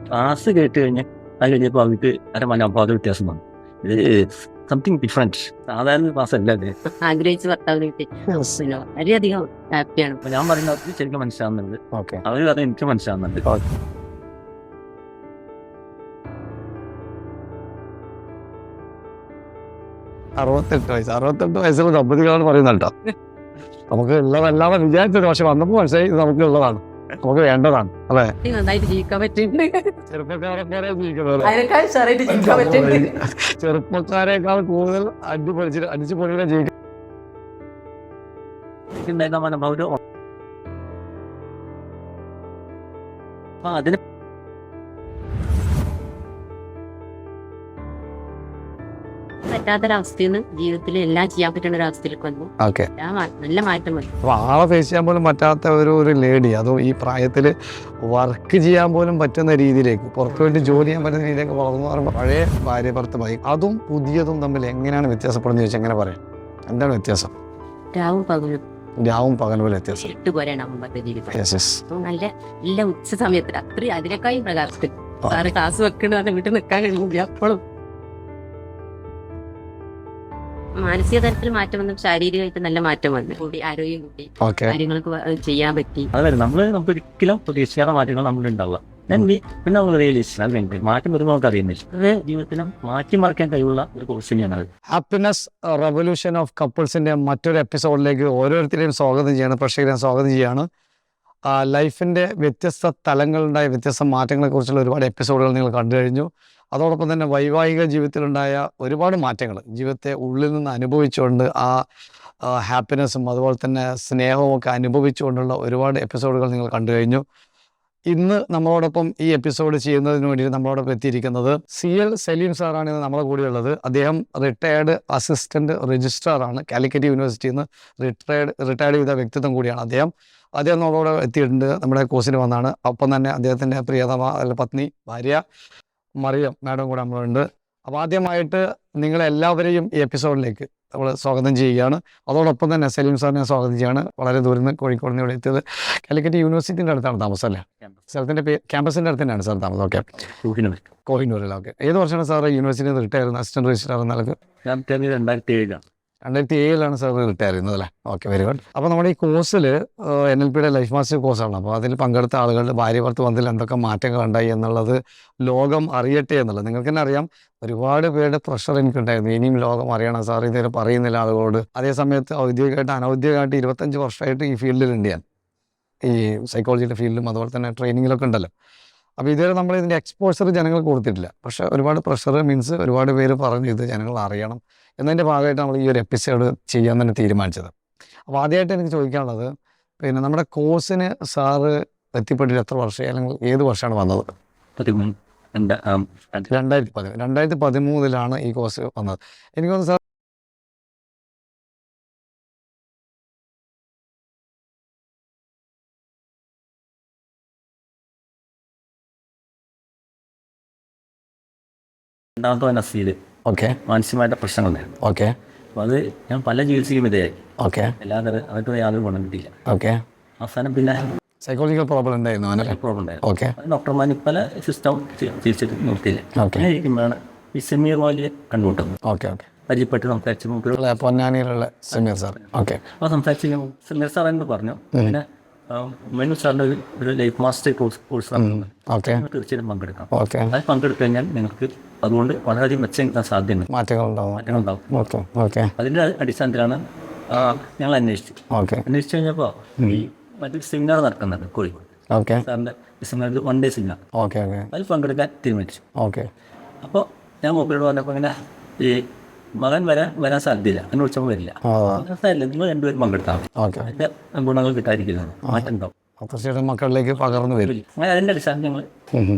Class കേട്ട് കഴിഞ്ഞ് അത് കഴിഞ്ഞപ്പോൾ അവർക്ക് അവരുടെ മനോഭാവ വ്യത്യാസം വന്നു. ഇത് സംതിങ് ഡിഫറെന്റ്. സാധാരണ ക്ലാസ് അല്ല അത്. ആഗ്രഹിച്ച് ഭർത്താവിനെ കിട്ടി വളരെയധികം ഹാപ്പിയാണ്. അപ്പൊ ഞാൻ പറയുന്നത് അവർക്ക് ശരിക്കും മനസ്സിലാവുന്നുണ്ട്, ഓക്കെ. അവർ പറഞ്ഞാൽ എനിക്ക് മനസ്സിലാവുന്നുണ്ട്. 68 വയസ്സുള്ള ദമ്പതികളാണ് പറയുന്നത് കേട്ടോ. നമുക്ക് ഉള്ളതല്ലാതെ വിചാരിച്ചത്, പക്ഷെ വന്നപ്പോൾ മനസ്സിലായി ഇത് നമുക്ക് ഉള്ളതാണ്, നമുക്ക് വേണ്ടതാണ്. അല്ലേ? നന്നായിട്ട് ജീവിക്കാൻ പറ്റുന്നുണ്ട്. ചെറുപ്പക്കാരെ ജീവിക്കുന്നത് അതിനേക്കാൾ ഉഷാറായിട്ട് ജീവിക്കാൻ പറ്റുന്നുണ്ട്. ചെറുപ്പക്കാരെക്കാൾ കൂടുതൽ അടിച്ചു പൊളികളെ ജീവിക്കും. ഉണ്ടായിരുന്ന മനോഭാവം അപ്പൊ അതിന് പറ്റാത്തൊരവസ്ഥയിൽ നിന്ന് ജീവിതത്തിൽ എല്ലാം ചെയ്യാൻ പറ്റുന്ന ഒരു അവസ്ഥയിലേക്ക് വന്നു. ഓക്കെ. നല്ല മാറ്റം വന്നു. അപ്പോൾ ആളെ ഫേസ് ചെയ്യാൻ പോലും പറ്റാത്ത ഒരു ലേഡി, അതും ഈ പ്രായത്തിൽ വർക്ക് ചെയ്യാൻ പോലും പറ്റുന്ന രീതിയിലേക്ക്, പുറത്തു വേണ്ടി ജോലി ചെയ്യാൻ പറ്റുന്ന രീതിയിലേക്ക് വളർന്നു പറയുമ്പോൾ പഴയ ഭാര്യ ഭർത്തമായി അതും പുതിയതും തമ്മിൽ എങ്ങനെയാണ് വ്യത്യാസപ്പെടുന്നത് ചോദിച്ചാൽ എങ്ങനെ പറയാം? എന്താണ് വ്യത്യാസം? രാവും പകലും പോലെ വ്യത്യാസം. ഇട്ടുപോലെയാണ് മുമ്പത്തെ ജീവിതം. യെസ്. നല്ല നല്ല ഉച്ച സമയത്തിൽ അത്രയും അതിനേക്കാളും പ്രകാശത്തിൽ സാറ് ക്ലാസ് വെക്കണമെന്ന് വീട്ടിൽ നിൽക്കാൻ കഴിയില്ല. അപ്പോഴും മാനസിക തലത്തിൽ മാറ്റം വന്നു, ശാരീരികമായിട്ട് നല്ല മാറ്റം വന്നു, കൂടി ആരോഗ്യം കൂടി, കാര്യങ്ങൾക്ക് ചെയ്യാൻ പറ്റി. അതല്ല നമുക്ക് ഒരിക്കലും പ്രതീക്ഷിക്കാത്ത മാറ്റങ്ങൾ നമ്മളുണ്ടാവുക. പിന്നെ നമ്മൾ റിയലൈസ് മാറ്റം വരുമ്പോൾ നമുക്ക് അറിയുന്നില്ല. അത് ജീവിതത്തിലും മാറ്റിമറിക്കാൻ കഴിവുള്ള ഒരു കോഴ്സ് തന്നെയാണ്. ഹാപ്പിനെസ് റെവല്യൂഷൻ ഓഫ് കപ്പിൾസിന്റെ മറ്റൊരു എപ്പിസോഡിലേക്ക് ഓരോരുത്തരെയും സ്വാഗതം ചെയ്യാണ്, പ്രേക്ഷകരെ സ്വാഗതം ചെയ്യാണ്. ലൈഫിൻ്റെ വ്യത്യസ്ത തലങ്ങളുണ്ടായ വ്യത്യസ്ത മാറ്റങ്ങളെക്കുറിച്ചുള്ള ഒരുപാട് എപ്പിസോഡുകൾ നിങ്ങൾ കണ്ടു കഴിഞ്ഞു. അതോടൊപ്പം തന്നെ വൈവാഹിക ജീവിതത്തിലുണ്ടായ ഒരുപാട് മാറ്റങ്ങൾ ജീവിതത്തെ ഉള്ളിൽ നിന്ന് അനുഭവിച്ചുകൊണ്ട് ആ ഹാപ്പിനെസ്സും അതുപോലെ തന്നെ സ്നേഹവും ഒക്കെ അനുഭവിച്ചുകൊണ്ടുള്ള ഒരുപാട് എപ്പിസോഡുകൾ നിങ്ങൾ കണ്ടു കഴിഞ്ഞു. ഇന്ന് നമ്മളോടൊപ്പം ഈ എപ്പിസോഡ് ചെയ്യുന്നതിന് വേണ്ടി നമ്മളോടൊപ്പം എത്തിയിരിക്കുന്നത് CL സലീം സാറാണ് ഇന്ന് നമ്മളെ കൂടെയുള്ളത്. അദ്ദേഹം റിട്ടയർഡ് അസിസ്റ്റൻറ്റ് രജിസ്ട്രാറാണ്. കാലിക്കറ്റ് യൂണിവേഴ്സിറ്റിയിൽ നിന്ന് റിട്ടയർഡ് ചെയ്ത വ്യക്തിത്വം കൂടിയാണ് അദ്ദേഹം. നമ്മളോട് എത്തിയിട്ടുണ്ട്, നമ്മുടെ കോഴ്സിന് വന്നാണ്. ഒപ്പം തന്നെ അദ്ദേഹത്തിൻ്റെ പ്രിയതമ പത്നി ഭാര്യ മറിയം മാഡം കൂടെ നമ്മളുണ്ട്. അപ്പോൾ ആദ്യമായിട്ട് നിങ്ങളെല്ലാവരെയും ഈ എപ്പിസോഡിലേക്ക് നമ്മൾ സ്വാഗതം ചെയ്യുകയാണ്. അതോടൊപ്പം തന്നെ സലീം സാറിനെ സ്വാഗതം ചെയ്യുകയാണ്. വളരെ ദൂരം നിന്ന് കോഴിക്കോട് നിന്ന് ഇവിടെ എത്തിയത്. കാലിക്കറ്റ് യൂണിവേഴ്സിറ്റിൻ്റെ അടുത്താണ് താമസം അല്ലേ? സ്ഥലത്തിൻ്റെ ക്യാമ്പസിൻ്റെ അടുത്ത് തന്നെയാണ് സാർ താമസം. ഓക്കെ. കോഹിനൂരിൽ. ഓക്കെ. ഏത് വർഷമാണ് സാർ യൂണിവേഴ്സിറ്റിയിൽ നിന്ന് റിട്ടയർ ചെയ്യുന്നത് അസിസ്റ്റൻറ്റ് രജിസ്ട്രാർ എന്ന നിലക്ക്? 2007 സാർ റിട്ടയർ ചെയ്യുന്നത് അല്ലേ? Okay, very good. അപ്പോൾ നമ്മുടെ ഈ കോഴ്സിൽ NLPയുടെ ലൈഫ് മാസ്റ്റർ കോഴ്സാണ്. അപ്പോൾ അതിൽ പങ്കെടുത്ത ആളുകളുടെ ഭാര്യ ഭർത്തൃ ബന്ധത്തിൽ എന്തൊക്കെ മാറ്റങ്ങൾ ഉണ്ടായി എന്നുള്ളത് ലോകം അറിയട്ടെ എന്നുള്ളത്. നിങ്ങൾക്ക് തന്നെ അറിയാം, ഒരുപാട് പേരുടെ പ്രഷർ എനിക്കുണ്ടായിരുന്നു. ഇനിയും ലോകം അറിയണം സാർ, ഇതുവരെ പറയുന്നില്ല ആളുകളോട്. അതേ സമയത്ത് ഔദ്യോഗികമായിട്ട് അനൗദ്യോഗികമായിട്ട് 25 വർഷമായിട്ട് ഈ ഫീൽഡിലുണ്ട് ഞാൻ, ഈ സൈക്കോളജിയുടെ ഫീൽഡിലും അതുപോലെ തന്നെ ട്രെയിനിങ്ങിലൊക്കെ ഉണ്ടല്ലോ. അപ്പോൾ ഇതുവരെ നമ്മൾ ഇതിൻ്റെ എക്സ്പോഷർ ജനങ്ങൾക്ക് കൊടുത്തിട്ടില്ല. പക്ഷേ ഒരുപാട് പ്രഷർ മീൻസ് ഒരുപാട് പേര് പറഞ്ഞു ഇത് ജനങ്ങൾ അറിയണം എന്നതിൻ്റെ ഭാഗമായിട്ട് നമ്മൾ ഈ ഒരു എപ്പിസോഡ് ചെയ്യാൻ തന്നെ തീരുമാനിച്ചത്. അപ്പോൾ ആദ്യമായിട്ട് എനിക്ക് ചോദിക്കാനുള്ളത്, പിന്നെ നമ്മുടെ കോഴ്സിന് സാറ് എത്തിപ്പെട്ടിട്ട് എത്ര വർഷമായി, അല്ലെങ്കിൽ ഏത് വർഷമാണ് വന്നത്? 2013 ഈ കോഴ്സ് വന്നത്. എനിക്ക് തോന്നുന്നു സാർ രണ്ടാമത്തെ നസീൽ. ഓക്കെ. മാനസികമായിട്ട് പ്രശ്നങ്ങളുണ്ടായിരുന്നു. ഓക്കെ. അപ്പോൾ അത് ഞാൻ പല ചികിത്സയ്ക്കും വിധേയായി. ഓക്കെ. എല്ലാതരം അതൊക്കെ യാതൊരു ഗുണം കിട്ടിയില്ല. ഓക്കെ. അവസാനം പിന്നെ സൈക്കോളജിക്കൽ പ്രോബ്ലം ഉണ്ടായിരുന്നു. പ്രോബ്ലം ഉണ്ടായിരുന്നു. ഓക്കെ. ഡോക്ടർമാർ പല സിസ്റ്റം ചികിത്സിച്ചിട്ട് നിർത്തിയില്ല. ഓക്കെ. ഇരിക്കുമ്പോഴാണ് ഈ സെമീർ വാലിയെ കണ്ടുമുട്ടുന്നത്. ഓക്കെ. ഓക്കെ. പരിചയപ്പെട്ട് സംസാരിച്ച് പൊന്നാനിയിലുള്ള സെമീർ സാർ. ഓക്കെ. അപ്പോൾ സംസാരിച്ച് സെമീർ സാർ എന്ന് പറഞ്ഞു, പിന്നെ മെനു സാറിൻ്റെ ഒരു ലൈഫ് മാസ്റ്റർ കോഴ്സ് നടത്തുന്നത്. ഓക്കെ. തീർച്ചയായിട്ടും പങ്കെടുക്കാം. ഓക്കെ. അത് പങ്കെടുത്തു കഴിഞ്ഞാൽ നിങ്ങൾക്ക് അതുകൊണ്ട് വളരെയധികം മെച്ചം കിട്ടാൻ സാധ്യതയുണ്ട്. മാറ്റങ്ങളുണ്ടാവും. ഓക്കെ. ഓക്കെ. അതിൻ്റെ അടിസ്ഥാനത്തിലാണ് ഞങ്ങൾ അന്വേഷിച്ചത്. ഓക്കെ. അന്വേഷിച്ച് കഴിഞ്ഞപ്പോൾ ഈ മറ്റൊരു സെമിനാർ നടക്കുന്നുണ്ട് കോഴിക്കോട്. ഓക്കെ. സാറിൻ്റെ seminar 1 day seminar. Okay. Okay. അതിൽ പങ്കെടുക്കാൻ തീരുമാനിച്ചു. ഓക്കെ. അപ്പോൾ ഞാൻ മൂപ്പരോട് പറഞ്ഞപ്പോൾ ഇങ്ങനെ ഈ മകൻ വരാൻ സാധ്യതയില്ല, അങ്ങനെ വിളിച്ചപ്പോൾ വരില്ല. സാരില്ല, നിങ്ങൾ രണ്ടുപേരും പങ്കെടുത്താൽ മതി, അതിൻ്റെ ഗുണങ്ങൾ കിട്ടാതിരിക്കുന്നത് മാറ്റം ഉണ്ടാവും. തീർച്ചയായിട്ടും മക്കളിലേക്ക് പകർന്നു വരും. അങ്ങനെ അതിൻ്റെ അടിസ്ഥാനം ഞങ്ങൾ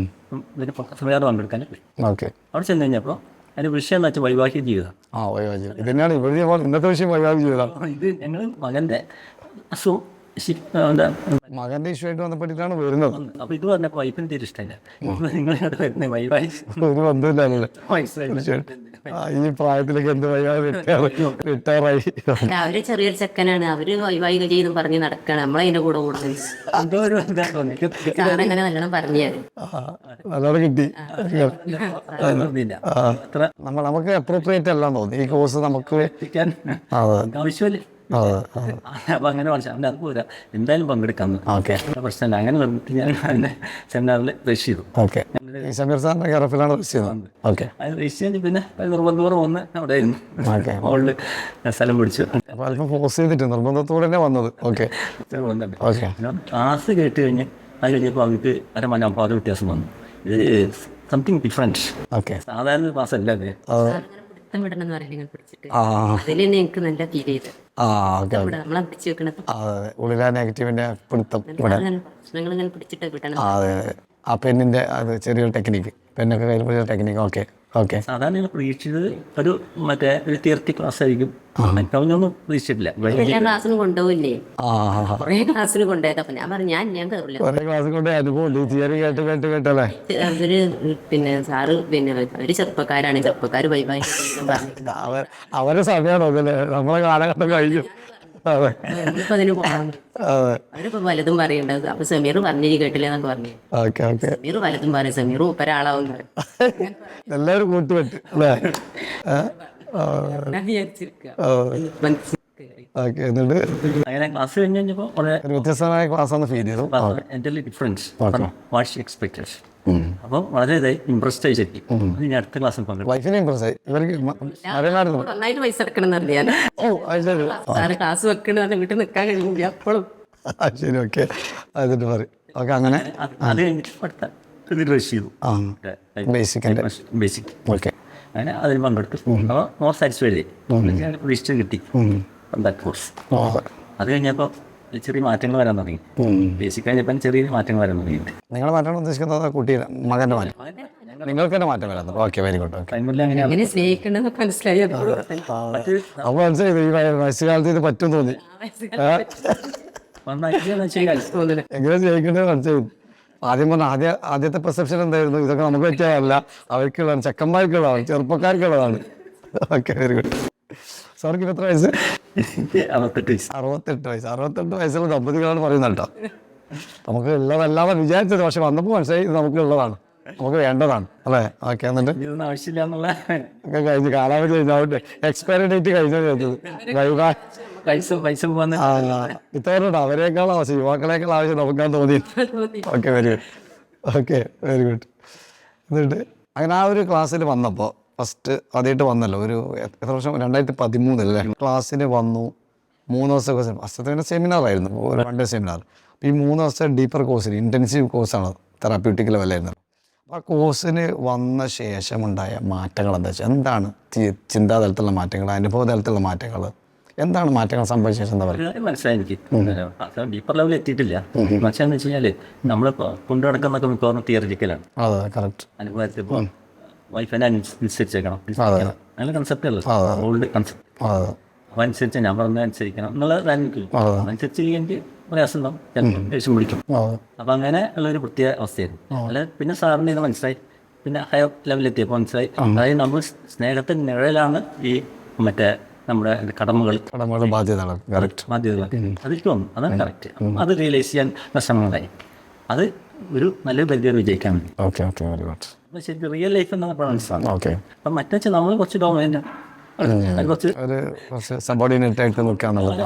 ഇതിന് സെമിനാർ പങ്കെടുക്കാൻ പോയി. ഓക്കെ. അവിടെ ചെന്ന് കഴിഞ്ഞപ്പോൾ അതിൻ്റെ വിഷയം എന്ന് വെച്ചാൽ വൈവാഹിക ജീവിതം. ഇത് തന്നെയാണ് ഇന്നത്തെ വിഷയം, വൈവാഹിക ജീവിതം. ഇത് ഞങ്ങൾ മകൻ്റെ അസുഖം എന്താ മകന്റെ ഇഷ്യൂ ആയിട്ട് ബന്ധപ്പെട്ടിട്ടാണ് വരുന്നത്. അപ്പോൾ ഇത് പറഞ്ഞപ്പോൾ വൈഫിന് തീരെ ഇഷ്ടമില്ല. നിങ്ങളിവിടെ വരുന്നത് വൈഫായി ഒരു ബന്ധമില്ലല്ലേ ഈ പ്രായത്തിലേക്ക് എന്ത് റിട്ടയറായി. അവര് ചെറിയൊരു ചെക്കനാണ്, അവര് വൈവായി കഴിയുന്നു പറഞ്ഞ് നടക്കാണ്, നമ്മളതിന്റെ കൂടെ കൂടുന്നത്. എന്തോ ഒരു എന്താ തോന്നി അങ്ങനെ നല്ലോണം പറഞ്ഞു തരും. നല്ലോണം കിട്ടി. അത്ര നമുക്ക് അപ്രോപ്രിയേറ്റ് അല്ലാന്ന് തോന്നി ഈ കോഴ്സ് നമുക്ക്. എത്തിക്കാൻ ആവശ്യമില്ല. അപ്പം അങ്ങനെ പഠിച്ചു അവൻ്റെ അത് പോരാ, എന്തായാലും പങ്കെടുക്കാമെന്ന്. ഓക്കെ, പ്രശ്നമില്ല. അങ്ങനെ നിർമ്മിച്ച് ഞാൻ അതിൻ്റെ സെമിനാറിൽ രജിസ്റ്റർ ചെയ്തു. ഓക്കെ, ഈ സമീർ സാറിന്റെ കെയർഫിലാണ് രജിസ്റ്റർ ചെയ്യുന്നത്. ഓക്കെ, അത് രജിസ്റ്റർ ചെയ്ത് പിന്നെ നിർബന്ധപൂർവ്വം വന്ന് അവിടെ ആയിരുന്നു. ഹോളിൽ സ്ഥലം പിടിച്ചു. അപ്പോൾ അല്പം ഫോഴ്സ് ചെയ്തിട്ട് നിർബന്ധത്തോടെ തന്നെ വന്നത്. Okay, okay. ക്ലാസ് കേട്ട് കഴിഞ്ഞ് അത് കഴിഞ്ഞപ്പോൾ അവർക്ക് മനോഭാവ വ്യത്യാസം വന്നു. ഇത് സംതിങ് ഡിഫറൻറ്റ്. ഓക്കെ, സാധാരണ ക്ലാസ് അല്ല അത്. പിടുത്തം വിടണം എന്ന് പറയുന്നത് പിടിച്ചിട്ട് അതിൽ തന്നെ എനിക്ക് നല്ല ഫീൽ ചെയ്ത് നമ്മളെ പിടിച്ചു വെക്കണത് ഉള്ളിലെ നെഗറ്റീവിന്റെ പിടുത്തം പ്രശ്നങ്ങൾ ഇങ്ങനെ പിടിച്ചിട്ട് വിടണം. ആ പെണ്ണിന്റെ അത് ചെറിയൊരു ടെക്നിക്ക്, പെണ്ണൊക്കെ കയ്യിൽ പിടിച്ച ടെക്നിക്ക്. Okay, okay. സാധാരണ പ്രതീക്ഷിച്ചത് ഒരു തിയറി ക്ലാസ് ആയിരിക്കും. ഒന്നും പ്രതീക്ഷിച്ചിട്ടില്ല. എല്ലാ ക്ലാസ്സിനും കൊണ്ടുപോയില്ലേ, കുറേ ക്ലാസ്സിന് കൊണ്ടുപോയത്. ഞാൻ പറഞ്ഞു ഞാൻ കയറില്ല. കുറേ ക്ലാസ് കൊണ്ട് അനുഭവം തിയറി കേട്ടല്ലേ. അവര് പിന്നെ സാറ് പിന്നെ അവര് ചെറുപ്പക്കാര് വൈവായി അവരെ സമയമാണോ അല്ലേ, നമ്മളെ കാലഘട്ടം കഴിഞ്ഞു. ഇപ്പൊ അതിന് പോകാം. അവരിപ്പോ വലുതും പറയണ്ടത്. അപ്പൊ സമീർ പറഞ്ഞു കേട്ടില്ല എന്നൊക്കെ പറഞ്ഞു. സമീർ വലുതും പറയും, സമീർ ഒപ്പരാളാവും എല്ലാവരും കൂട്ടുപെട്ട് അല്ലേ. എന്നിട്ട് അങ്ങനെ ക്ലാസ് കഴിഞ്ഞ് കഴിഞ്ഞപ്പോൾ ഒരു വ്യത്യസ്തമായ ക്ലാസ്സാണ് ഫീൽ ചെയ്തു. Entirely difference what's expected. അപ്പം വളരെ ഇതായി ഇമ്പ്രസ്ഡ് ആയി ശരി. ഇനി അടുത്ത ക്ലാസ്സിൽ പങ്കെടുക്കും. വൈഫിനെ ഇമ്പ്രസ് ആയി. ഇവർക്ക് നന്നായിട്ട് പൈസ എടുക്കണം അറിയാൻ. ക്ലാസ് വെക്കണ വീട്ടിൽ നിൽക്കാൻ കഴിയില്ല അപ്പോഴും. ശരി, ഓക്കെ. എന്നിട്ട് പറയും. ഓക്കെ, അങ്ങനെ അത് കഴിഞ്ഞിട്ട് അടുത്ത രജിസ്റ്റർ ചെയ്തു. Basic okay. അങ്ങനെ അതിൽ പങ്കെടുത്തു. അപ്പോൾ മോർ സാറ്റിസ്ഫൈഡ് ആയി. രജിസ്റ്റർ കിട്ടി കോഴ്സ്. അത് കഴിഞ്ഞപ്പോൾ ചെറിയ മാറ്റങ്ങൾ വരാൻ തുടങ്ങി. ബേസിക് കഴിഞ്ഞപ്പോൾ ചെറിയ മാറ്റങ്ങൾ വരാൻ തുടങ്ങി. നിങ്ങൾ മാറ്റാൻ ഉദ്ദേശിക്കുന്നത് കുട്ടിയുടെ മകൻ്റെ മാറ്റം, നിങ്ങൾക്ക് തന്നെ മാറ്റം വരാൻ. Okay, very good. അങ്ങനെ സ്നേഹിക്കണമെന്നൊക്കെ മനസ്സിലായി. അപ്പോൾ മനസ്സിലായി ഈ വയസ്സുകാലത്ത് ഇത് പറ്റും തോന്നി. എങ്ങനെ സ്നേഹിക്കേണ്ടത് മനസ്സിലായി. ആദ്യം പറഞ്ഞ ആദ്യത്തെ പെർസെപ്ഷൻ എന്തായിരുന്നു, ഇതൊക്കെ നമുക്ക് പറ്റിയതല്ല, അവർക്കുള്ളതാണ്, ചെക്കന്മാർക്കുള്ളതാണ്, ചെറുപ്പക്കാർക്കുള്ളതാണ്. Okay, very good. സാർക്ക് എത്ര വയസ്സ്? 68 വയസ്സ്. 68 വയസ്സുള്ള ദമ്പതികളാണ് പറയുന്നത് കേട്ടോ. നമുക്ക് ഉള്ളതല്ലാതെ വിചാരിച്ചത്, പക്ഷെ വന്നപ്പോൾ മനസ്സിലായി ഇത് നമുക്ക് ഉള്ളതാണ്, നമുക്ക് വേണ്ടതാണ് അല്ലേ. ഓക്കെ, എന്നിട്ട് ആവശ്യമില്ല എന്നുള്ള ഒക്കെ കഴിഞ്ഞ് കാലാവധി കഴിഞ്ഞാൽ എക്സ്പയറി ഡേറ്റ് കഴിഞ്ഞത് പൈസ പോകുന്ന ഇത്തവണ അവരെക്കാൾ ആവശ്യം, യുവാക്കളേക്കാൾ ആവശ്യം നമുക്കാണ് തോന്നി. Okay, very good. Okay, very good. എന്നിട്ട് അങ്ങനെ ആ ഒരു ക്ലാസ്സിൽ വന്നപ്പോൾ ഫസ്റ്റ് ആദ്യമായിട്ട് വന്നല്ലോ, ഒരു എത്ര വർഷം, 2013 ക്ലാസ്സിന് വന്നു. 3 ദിവസത്തെ ഫസ്റ്റത്തെ സെമിനാറായിരുന്നു, ഒരു 1 ഡേ സെമിനാർ. അപ്പോൾ ഈ 3 ദിവസത്തെ ഡീപ്പർ കോഴ്സിന് ഇൻറ്റൻസീവ് കോഴ്സാണ്, തെറാപ്യൂട്ടിക് ലെവലായിരുന്നു. ആ കോഴ്സിന് വന്ന ശേഷമുണ്ടായ മാറ്റങ്ങൾ എന്താ വെച്ചാൽ, എന്താണ് ചിന്താതലത്തിലുള്ള മാറ്റങ്ങൾ, അനുഭവ തലത്തിലുള്ള മാറ്റങ്ങൾ, എന്താണ് മാറ്റങ്ങൾ സംഭവിച്ച ശേഷം എന്താ പറയുക? മനസ്സിലായി എനിക്ക്. ഡീപ്പർ ലെവലിൽ എത്തിയിട്ടില്ല. മനസ്സിലാന്ന് വെച്ച് കഴിഞ്ഞാൽ നമ്മൾ കൊണ്ടു നടക്കുന്നൊക്കെ മിക്കവാറും തിയറിറ്റിക്കലാണ്. അതെ, കറക്റ്റ്. അനുഭവത്തിൽ ഇപ്പോൾ വൈഫിനെ അനുസരിച്ചേക്കണം, അങ്ങനെ കൺസെപ്റ്റ് അല്ല, ഓൾഡ് കൺസെപ്റ്റ്. അപ്പോൾ അനുസരിച്ച് ഞാൻ പറഞ്ഞ അനുസരിക്കണം എന്നുള്ളതായിരിക്കും. അനുസരിച്ച് എനിക്ക് പ്രയാസം ഉണ്ടാവും, ചിലപ്പോൾ ദേഷ്യം പിടിക്കും. അപ്പം അങ്ങനെ ഉള്ളൊരു പ്രത്യേക അവസ്ഥയായിരുന്നു. അല്ല പിന്നെ സാറിന് ഇത് മനസ്സിലായി. പിന്നെ ഹയർ ലെവലിലെത്തിയപ്പോൾ മനസ്സിലായി, അതായത് നമ്മൾ സ്നേഹത്തിൻ്റെ നിഴലാണ് ഈ മറ്റേ നമ്മുടെ കടമകൾ ബാധ്യതകൾ അതിലേക്ക് വന്നു. അതാണ് കറക്റ്റ്. അത് റിയലൈസ് ചെയ്യാൻ ശ്രമങ്ങളായി. അത് ഒരു നല്ല പരിധിയിൽ വിജയിക്കാൻ വേണ്ടി. Okay, okay, very good. ശരി, റിയൽ ലൈഫ് എന്നാണ് മനസ്സിലാണ്. ഓക്കെ. അപ്പം മറ്റേ നമ്മൾ കുറച്ച് ഡോമിനൻ്റ്, കുറച്ച് സബോർഡിനേറ്റ് ആയിട്ട് നോക്കുകയാണെന്നുള്ളത്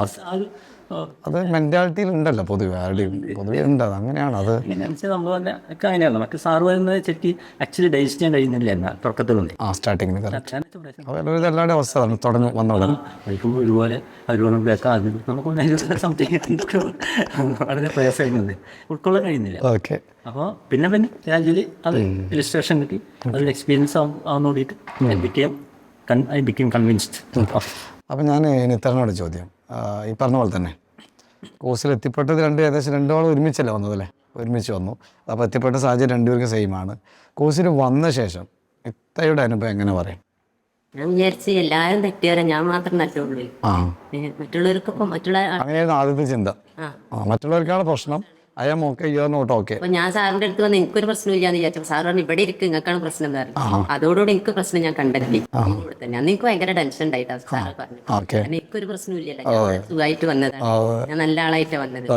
അത് മെൻറ്റാലിറ്റിയിൽ ഉണ്ടല്ലോ, പൊതുവെ ഉണ്ട്. അത് അങ്ങനെയാണ്. അത് എങ്ങനെയാണെന്ന് നമ്മൾ തന്നെ ഒക്കെ അങ്ങനെയാണ്. മറ്റു സാറ് വരുന്നത് ചെക്ക് ആക്ച്വലി ഡൈജസ്റ്റ് ചെയ്യാൻ കഴിയുന്നില്ല എന്നാൽ തുടക്കത്തിലുണ്ട്. സ്റ്റാർട്ടിങ്ങിൽ എല്ലാവരുടെ അവസ്ഥ തുടങ്ങി വന്നോളാം. കഴിക്കുമ്പോൾ ഒരുപോലെ നമുക്ക് സംതിങ് വളരെ പ്രയാസമായിരുന്നത് ഉൾക്കൊള്ളാൻ കഴിയുന്നില്ല. ഓക്കെ. അപ്പോൾ പിന്നെ ഗ്രാജുവലി അത് ഇലിസ്ട്രേഷൻ കിട്ടി, അതൊരു എക്സ്പീരിയൻസ് ആവുന്ന കൂടിയിട്ട് ഐ ബിക്കം കൺവിൻസ്ഡ്. അപ്പം ഞാൻ നിത്തറിനോട് ചോദ്യം, ഈ പറഞ്ഞ പോലെ തന്നെ കോഴ്സിൽ എത്തിപ്പെട്ടത് ഏകദേശം 2 ആൾ ഒരുമിച്ചല്ലേ വന്നതല്ലേ, ഒരുമിച്ച് വന്നു. അപ്പോൾ എത്തിപ്പെട്ട സാഹചര്യം 2 പേർക്ക് സെയിമാണ്. കോഴ്സിന് വന്ന ശേഷം ഇത്തയുടെ അനുഭവം എങ്ങനെ പറയും? ഞാൻ വിചാരിച്ച് എല്ലാവരും തെറ്റിയാരെ ഞാൻ മാത്രം നല്ലുള്ളൂ, മറ്റുള്ളവർക്കൊപ്പം മറ്റുള്ള അങ്ങനെയായിരുന്നു ആദ്യത്തെ ചിന്ത. മറ്റുള്ളവർക്കാണ് പ്രശ്നം, അയാൾ okay you are not okay. അപ്പൊ ഞാൻ സാറിന്റെ അടുത്ത് വന്ന് എനിക്കൊരു പ്രശ്നമില്ലാന്ന് വിചാരിച്ചു. സാർ പറഞ്ഞു ഇവിടെ ഇരിക്കും, നിങ്ങൾക്കാണ് പ്രശ്നം എന്ന് പറഞ്ഞു. അതോടുകൂടി എനിക്ക് പ്രശ്നം ഞാൻ കണ്ടെത്തി. ഇവിടെ തന്നെ അന്ന് എനിക്ക് ഭയങ്കര ടെൻഷൻ ഉണ്ടായിട്ടാ സാറ് പറഞ്ഞു. കാരണം എനിക്കൊരു പ്രശ്നമില്ലല്ലോ, ഞാൻ സുഖമായിട്ട് വന്നതാണ്, ഞാൻ നല്ല ആളായിട്ടാ വന്നത്.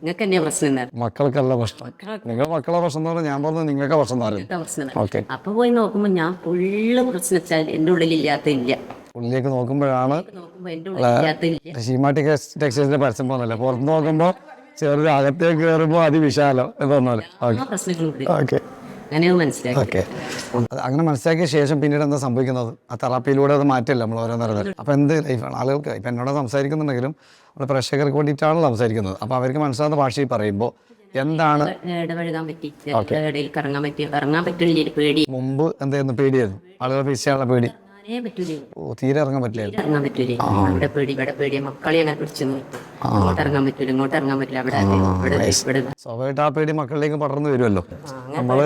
നിങ്ങൾക്ക് തന്നെയാ പ്രശ്നം ഉണ്ടായിരുന്നു. മക്കൾക്കല്ല പ്രശ്നം, നിങ്ങൾ മക്കളെ പ്രശ്നം എന്ന് പറഞ്ഞാൽ ഞാൻ പറഞ്ഞു നിങ്ങൾക്ക് പ്രശ്നം പ്രശ്നം. അപ്പൊ പോയി നോക്കുമ്പോ ഞാൻ ഫുള്ള് പ്രശ്നം വെച്ചാൽ എന്റെ ഉള്ളിൽ ഇല്ലാത്തില്ല. ഉള്ളിലേക്ക് നോക്കുമ്പോഴാണ് എന്റെ ഉള്ളിൽ ഇല്ലാത്തില്ല. ഷീമാറ്റി ടെക്സ്റ്റൈൽസിന്റെ പരസ്യം പോകുന്നില്ല, പുറത്ത് നോക്കുമ്പോ ചെറുത് അകത്തേക്ക് കയറുമ്പോ അതിവിശാലം എന്ന് പറഞ്ഞാൽ ഓക്കെ. അങ്ങനെ മനസ്സിലാക്കി. ഓക്കെ, അങ്ങനെ മനസ്സിലാക്കിയ ശേഷം പിന്നീട് എന്താ സംഭവിക്കുന്നത്? ആ തെറാപ്പിയിലൂടെ അത് മാറ്റില്ല നമ്മൾ ഓരോ നേരം. അപ്പോൾ എന്ത് ലൈഫാണ് ആളുകൾക്ക് ഇപ്പം എന്നോട് സംസാരിക്കുന്നുണ്ടെങ്കിലും നമ്മൾ പ്രേക്ഷകർക്ക് വേണ്ടിയിട്ടാണ് സംസാരിക്കുന്നത്. അപ്പോൾ അവർക്ക് മനസ്സിലാകുന്ന ഭാഷയിൽ പറയുമ്പോൾ എന്താണ് ഇടപഴകാൻ പറ്റി, ഇടയിൽ കറങ്ങാൻ പറ്റി, ഇറങ്ങാൻ പറ്റില്ല പേടി. മുമ്പ് എന്തായിരുന്നു? പേടിയായിരുന്നു, ആളുകൾ ഫേസ് ചെയ്യാനുള്ള പേടി. തീരെ ഇറങ്ങാൻ പറ്റില്ലായിരുന്നു. ഇറങ്ങാൻ പറ്റൂലേ, അവിടെ പേടി ഇവിടെ പേടി, മക്കളെ അങ്ങനെ പിടിച്ചു നിർത്തും. അങ്ങോട്ട് ഇറങ്ങാൻ പറ്റൂല, ഇങ്ങോട്ട് ഇറങ്ങാൻ പറ്റില്ല, അവിടെ സ്വാഭാവികമായിട്ട് ആ പേടി മക്കളിലേക്ക് പടർന്നു വരുമല്ലോ. നമ്മള്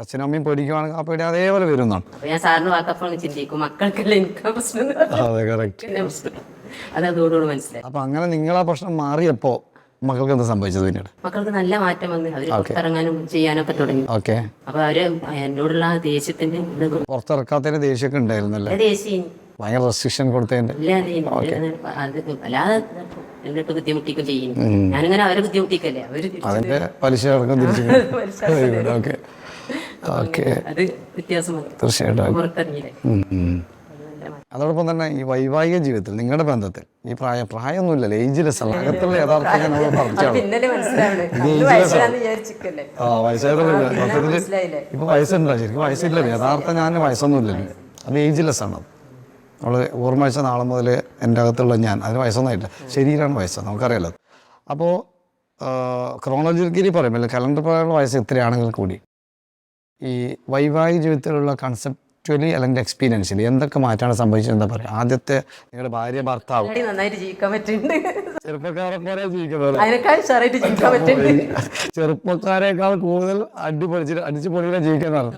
അച്ഛനും അമ്മയും പേടിക്കുവാണെങ്കിൽ ആ പേടി അതേപോലെ വരുന്നതാണ്. ഞാൻ സാറിന് വാക്കപ്പോൾ ചിന്തിക്കും, മക്കൾക്കല്ലേ എനിക്ക് പ്രശ്നം. അതെ, കറക്റ്റ്. അത് അതോടുകൂടി മനസ്സിലായി. അപ്പൊ അങ്ങനെ നിങ്ങൾ ആ പ്രശ്നം മാറിയപ്പോ മക്കൾക്ക് എന്താ സംഭവിച്ചത്? പിന്നീട് മക്കൾക്ക് നല്ല മാറ്റം വന്ന് അവര് പുറത്തിറങ്ങാനും ചെയ്യാനൊക്കെ തുടങ്ങി. ഓക്കെ, അപ്പൊ അവര് എന്നോടുള്ള ദേഷ്യത്തിന്റെ പുറത്തിറക്കാത്തതിന് ദേഷ്യമൊക്കെ ഉണ്ടായിരുന്നല്ലേ? ദേഷ്യം ഭയങ്കര റെസ്ട്രിക്ഷൻ കൊടുത്തതിന്റെ അല്ലാതെ എന്നിട്ട് ബുദ്ധിമുട്ടിക്കും ചെയ്യും. ഞാനിങ്ങനെ അവരെ ബുദ്ധിമുട്ടിക്കല്ലേ, അവര് അതിന്റെ പലിശ അടക്കം തിരിച്ചു. ഓക്കെ ഓക്കെ, അത് വ്യത്യാസം തീർച്ചയായിട്ടും. പുറത്തിറങ്ങിയില്ലേ. അതോടൊപ്പം തന്നെ ഈ വൈവാഹിക ജീവിതത്തിൽ നിങ്ങളുടെ ബന്ധത്തിൽ ഈ പ്രായമൊന്നുമില്ലല്ലോ, ഏജ്ലെസ് ആണ് അകത്തുള്ള യഥാർത്ഥം. ഞാൻ വയസ്സായിട്ടില്ല, ഇപ്പൊ വയസ്സുണ്ടോ? ശരിക്കും വയസ്സില്ലല്ലോ, യഥാർത്ഥം ഞാൻ വയസ്സൊന്നുമില്ലല്ലോ, അത് ഏജ്ലെസ് ആണ്. നമ്മൾ ഓർമ്മ വെച്ച നാളെ മുതൽ എൻ്റെ അകത്തുള്ള ഞാൻ, അതിന് വയസ്സൊന്നുമായില്ല, ശരീരമാണ് വയസ്സ്, നമുക്കറിയാലോ. അപ്പോൾ ക്രോണോളജിക്കലി പറയുമ്പോൾ കലണ്ടർ പ്രകാരമുള്ള വയസ്സ് എത്രയാണെങ്കിൽ കൂടി ഈ വൈവാഹിക ജീവിതത്തിലുള്ള കൺസെപ്ച്വലി അല്ലെങ്കിൽ എക്സ്പീരിയൻഷ്യലി എന്തൊക്കെ മാറ്റമാണ് സംഭവിച്ചത്? എന്താ പറയുക, ആദ്യത്തെ നിങ്ങളുടെ ഭാര്യ ഭർത്താവ് നന്നായിട്ട് ജീവിക്കാൻ പറ്റുന്നുണ്ട്, ചെറുപ്പക്കാരെ ജീവിക്കുന്നത്, ചെറുപ്പക്കാരേക്കാൾ കൂടുതൽ അടിച്ചു പൊളികളെ ജീവിക്കുന്നതാണ്.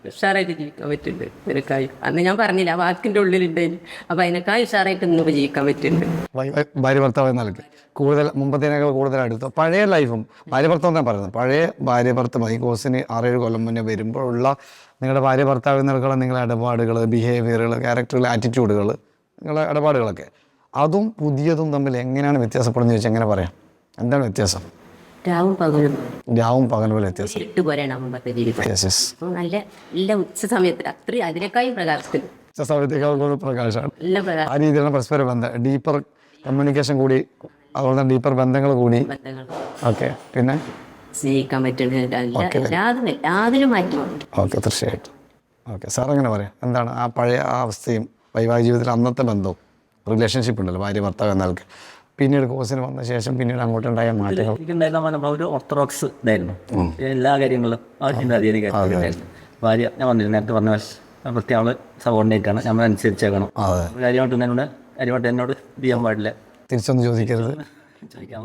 ഉഷാറായിട്ട് ജീവിക്കാൻ പറ്റുന്നുണ്ട് നിനക്കായി. അന്ന് ഞാൻ പറഞ്ഞില്ല, ആ വാക്കിന്റെ ഉള്ളിലുണ്ടായിരുന്നു. അപ്പൊ അതിനേക്കാൾ ഉഷാറായിട്ട് ഇന്നിപ്പോ ജീവിക്കാൻ പറ്റുന്നുണ്ട്. ഭാര്യ ഭർത്താവ് നൽകി കൂടുതൽ മുമ്പത്തേനേക്കാൾ കൂടുതൽ അടുത്ത് പഴയ ലൈഫും ഭാര്യ ഭർത്താവ് ഞാൻ പറയുന്നത്, പഴയ ഭാര്യ ഭർത്താവ് ഈ കോഴ്സിന് 6-7 കൊല്ലം മുന്നേ വരുമ്പോഴുള്ള നിങ്ങളുടെ ഭാര്യ ഭർത്താവ് നൽകുന്ന നിങ്ങളുടെ ഇടപാടുകൾ, ബിഹേവിയറുകൾ, ക്യാരക്ടറുകൾ, ആറ്റിറ്റ്യൂഡുകൾ, നിങ്ങളുടെ ഇടപാടുകളൊക്കെ അതും പുതിയതും തമ്മിൽ എങ്ങനെയാണ് വ്യത്യാസപ്പെടുന്നത് ചോദിച്ചാൽ എങ്ങനെ പറയാം? എന്താണ് വ്യത്യാസം? രാവും പകലും പോലെ വ്യത്യാസം. നല്ല ഉച്ച സമയത്ത് അത്രയും അതിനേക്കാളും പ്രകാശത്തിൽ പ്രകാശമാണ്. ആ രീതിയിലുള്ള പരസ്പര ബന്ധം, ഡീപ്പർ കമ്മ്യൂണിക്കേഷൻ കൂടി, അതുപോലെ തന്നെ ഡീപ്പർ ബന്ധങ്ങൾ കൂടി. ഓക്കെ, പിന്നെ സ്നേഹിക്കാൻ പറ്റുന്നുണ്ട്, എല്ലാത്തിലും മാറ്റം. ഓക്കെ, തീർച്ചയായിട്ടും. ഓക്കെ, സാർ എങ്ങനെ പറയാം, എന്താണ് ആ പഴയ ആ അവസ്ഥയും വൈവാഹിക ജീവിതത്തിൽ അന്നത്തെ ബന്ധവും റിലേഷൻഷിപ്പ് ഉണ്ടല്ലോ ഭാര്യ ഭർത്താവ് എന്നൊക്കെ, പിന്നീട് കോഴ്സിന് വന്ന ശേഷം പിന്നീട് അങ്ങോട്ടുണ്ടായ മാറ്റങ്ങൾ? ഒരു ഓർത്തഡോക്സ് ഇതായിരുന്നു എല്ലാ കാര്യങ്ങളും. ഭാര്യ ഞാൻ പറഞ്ഞില്ല, നേരത്തെ പറഞ്ഞ പ്രത്യേക ആള് സബോർഡിനേറ്റ് ആണ്, നമ്മൾ അനുസരിച്ചേക്കണം. കാര്യമായിട്ട് എന്നോട് ചെയ്യാൻ പാടില്ല, തിരിച്ചൊന്നും ചോദിക്കരുത്,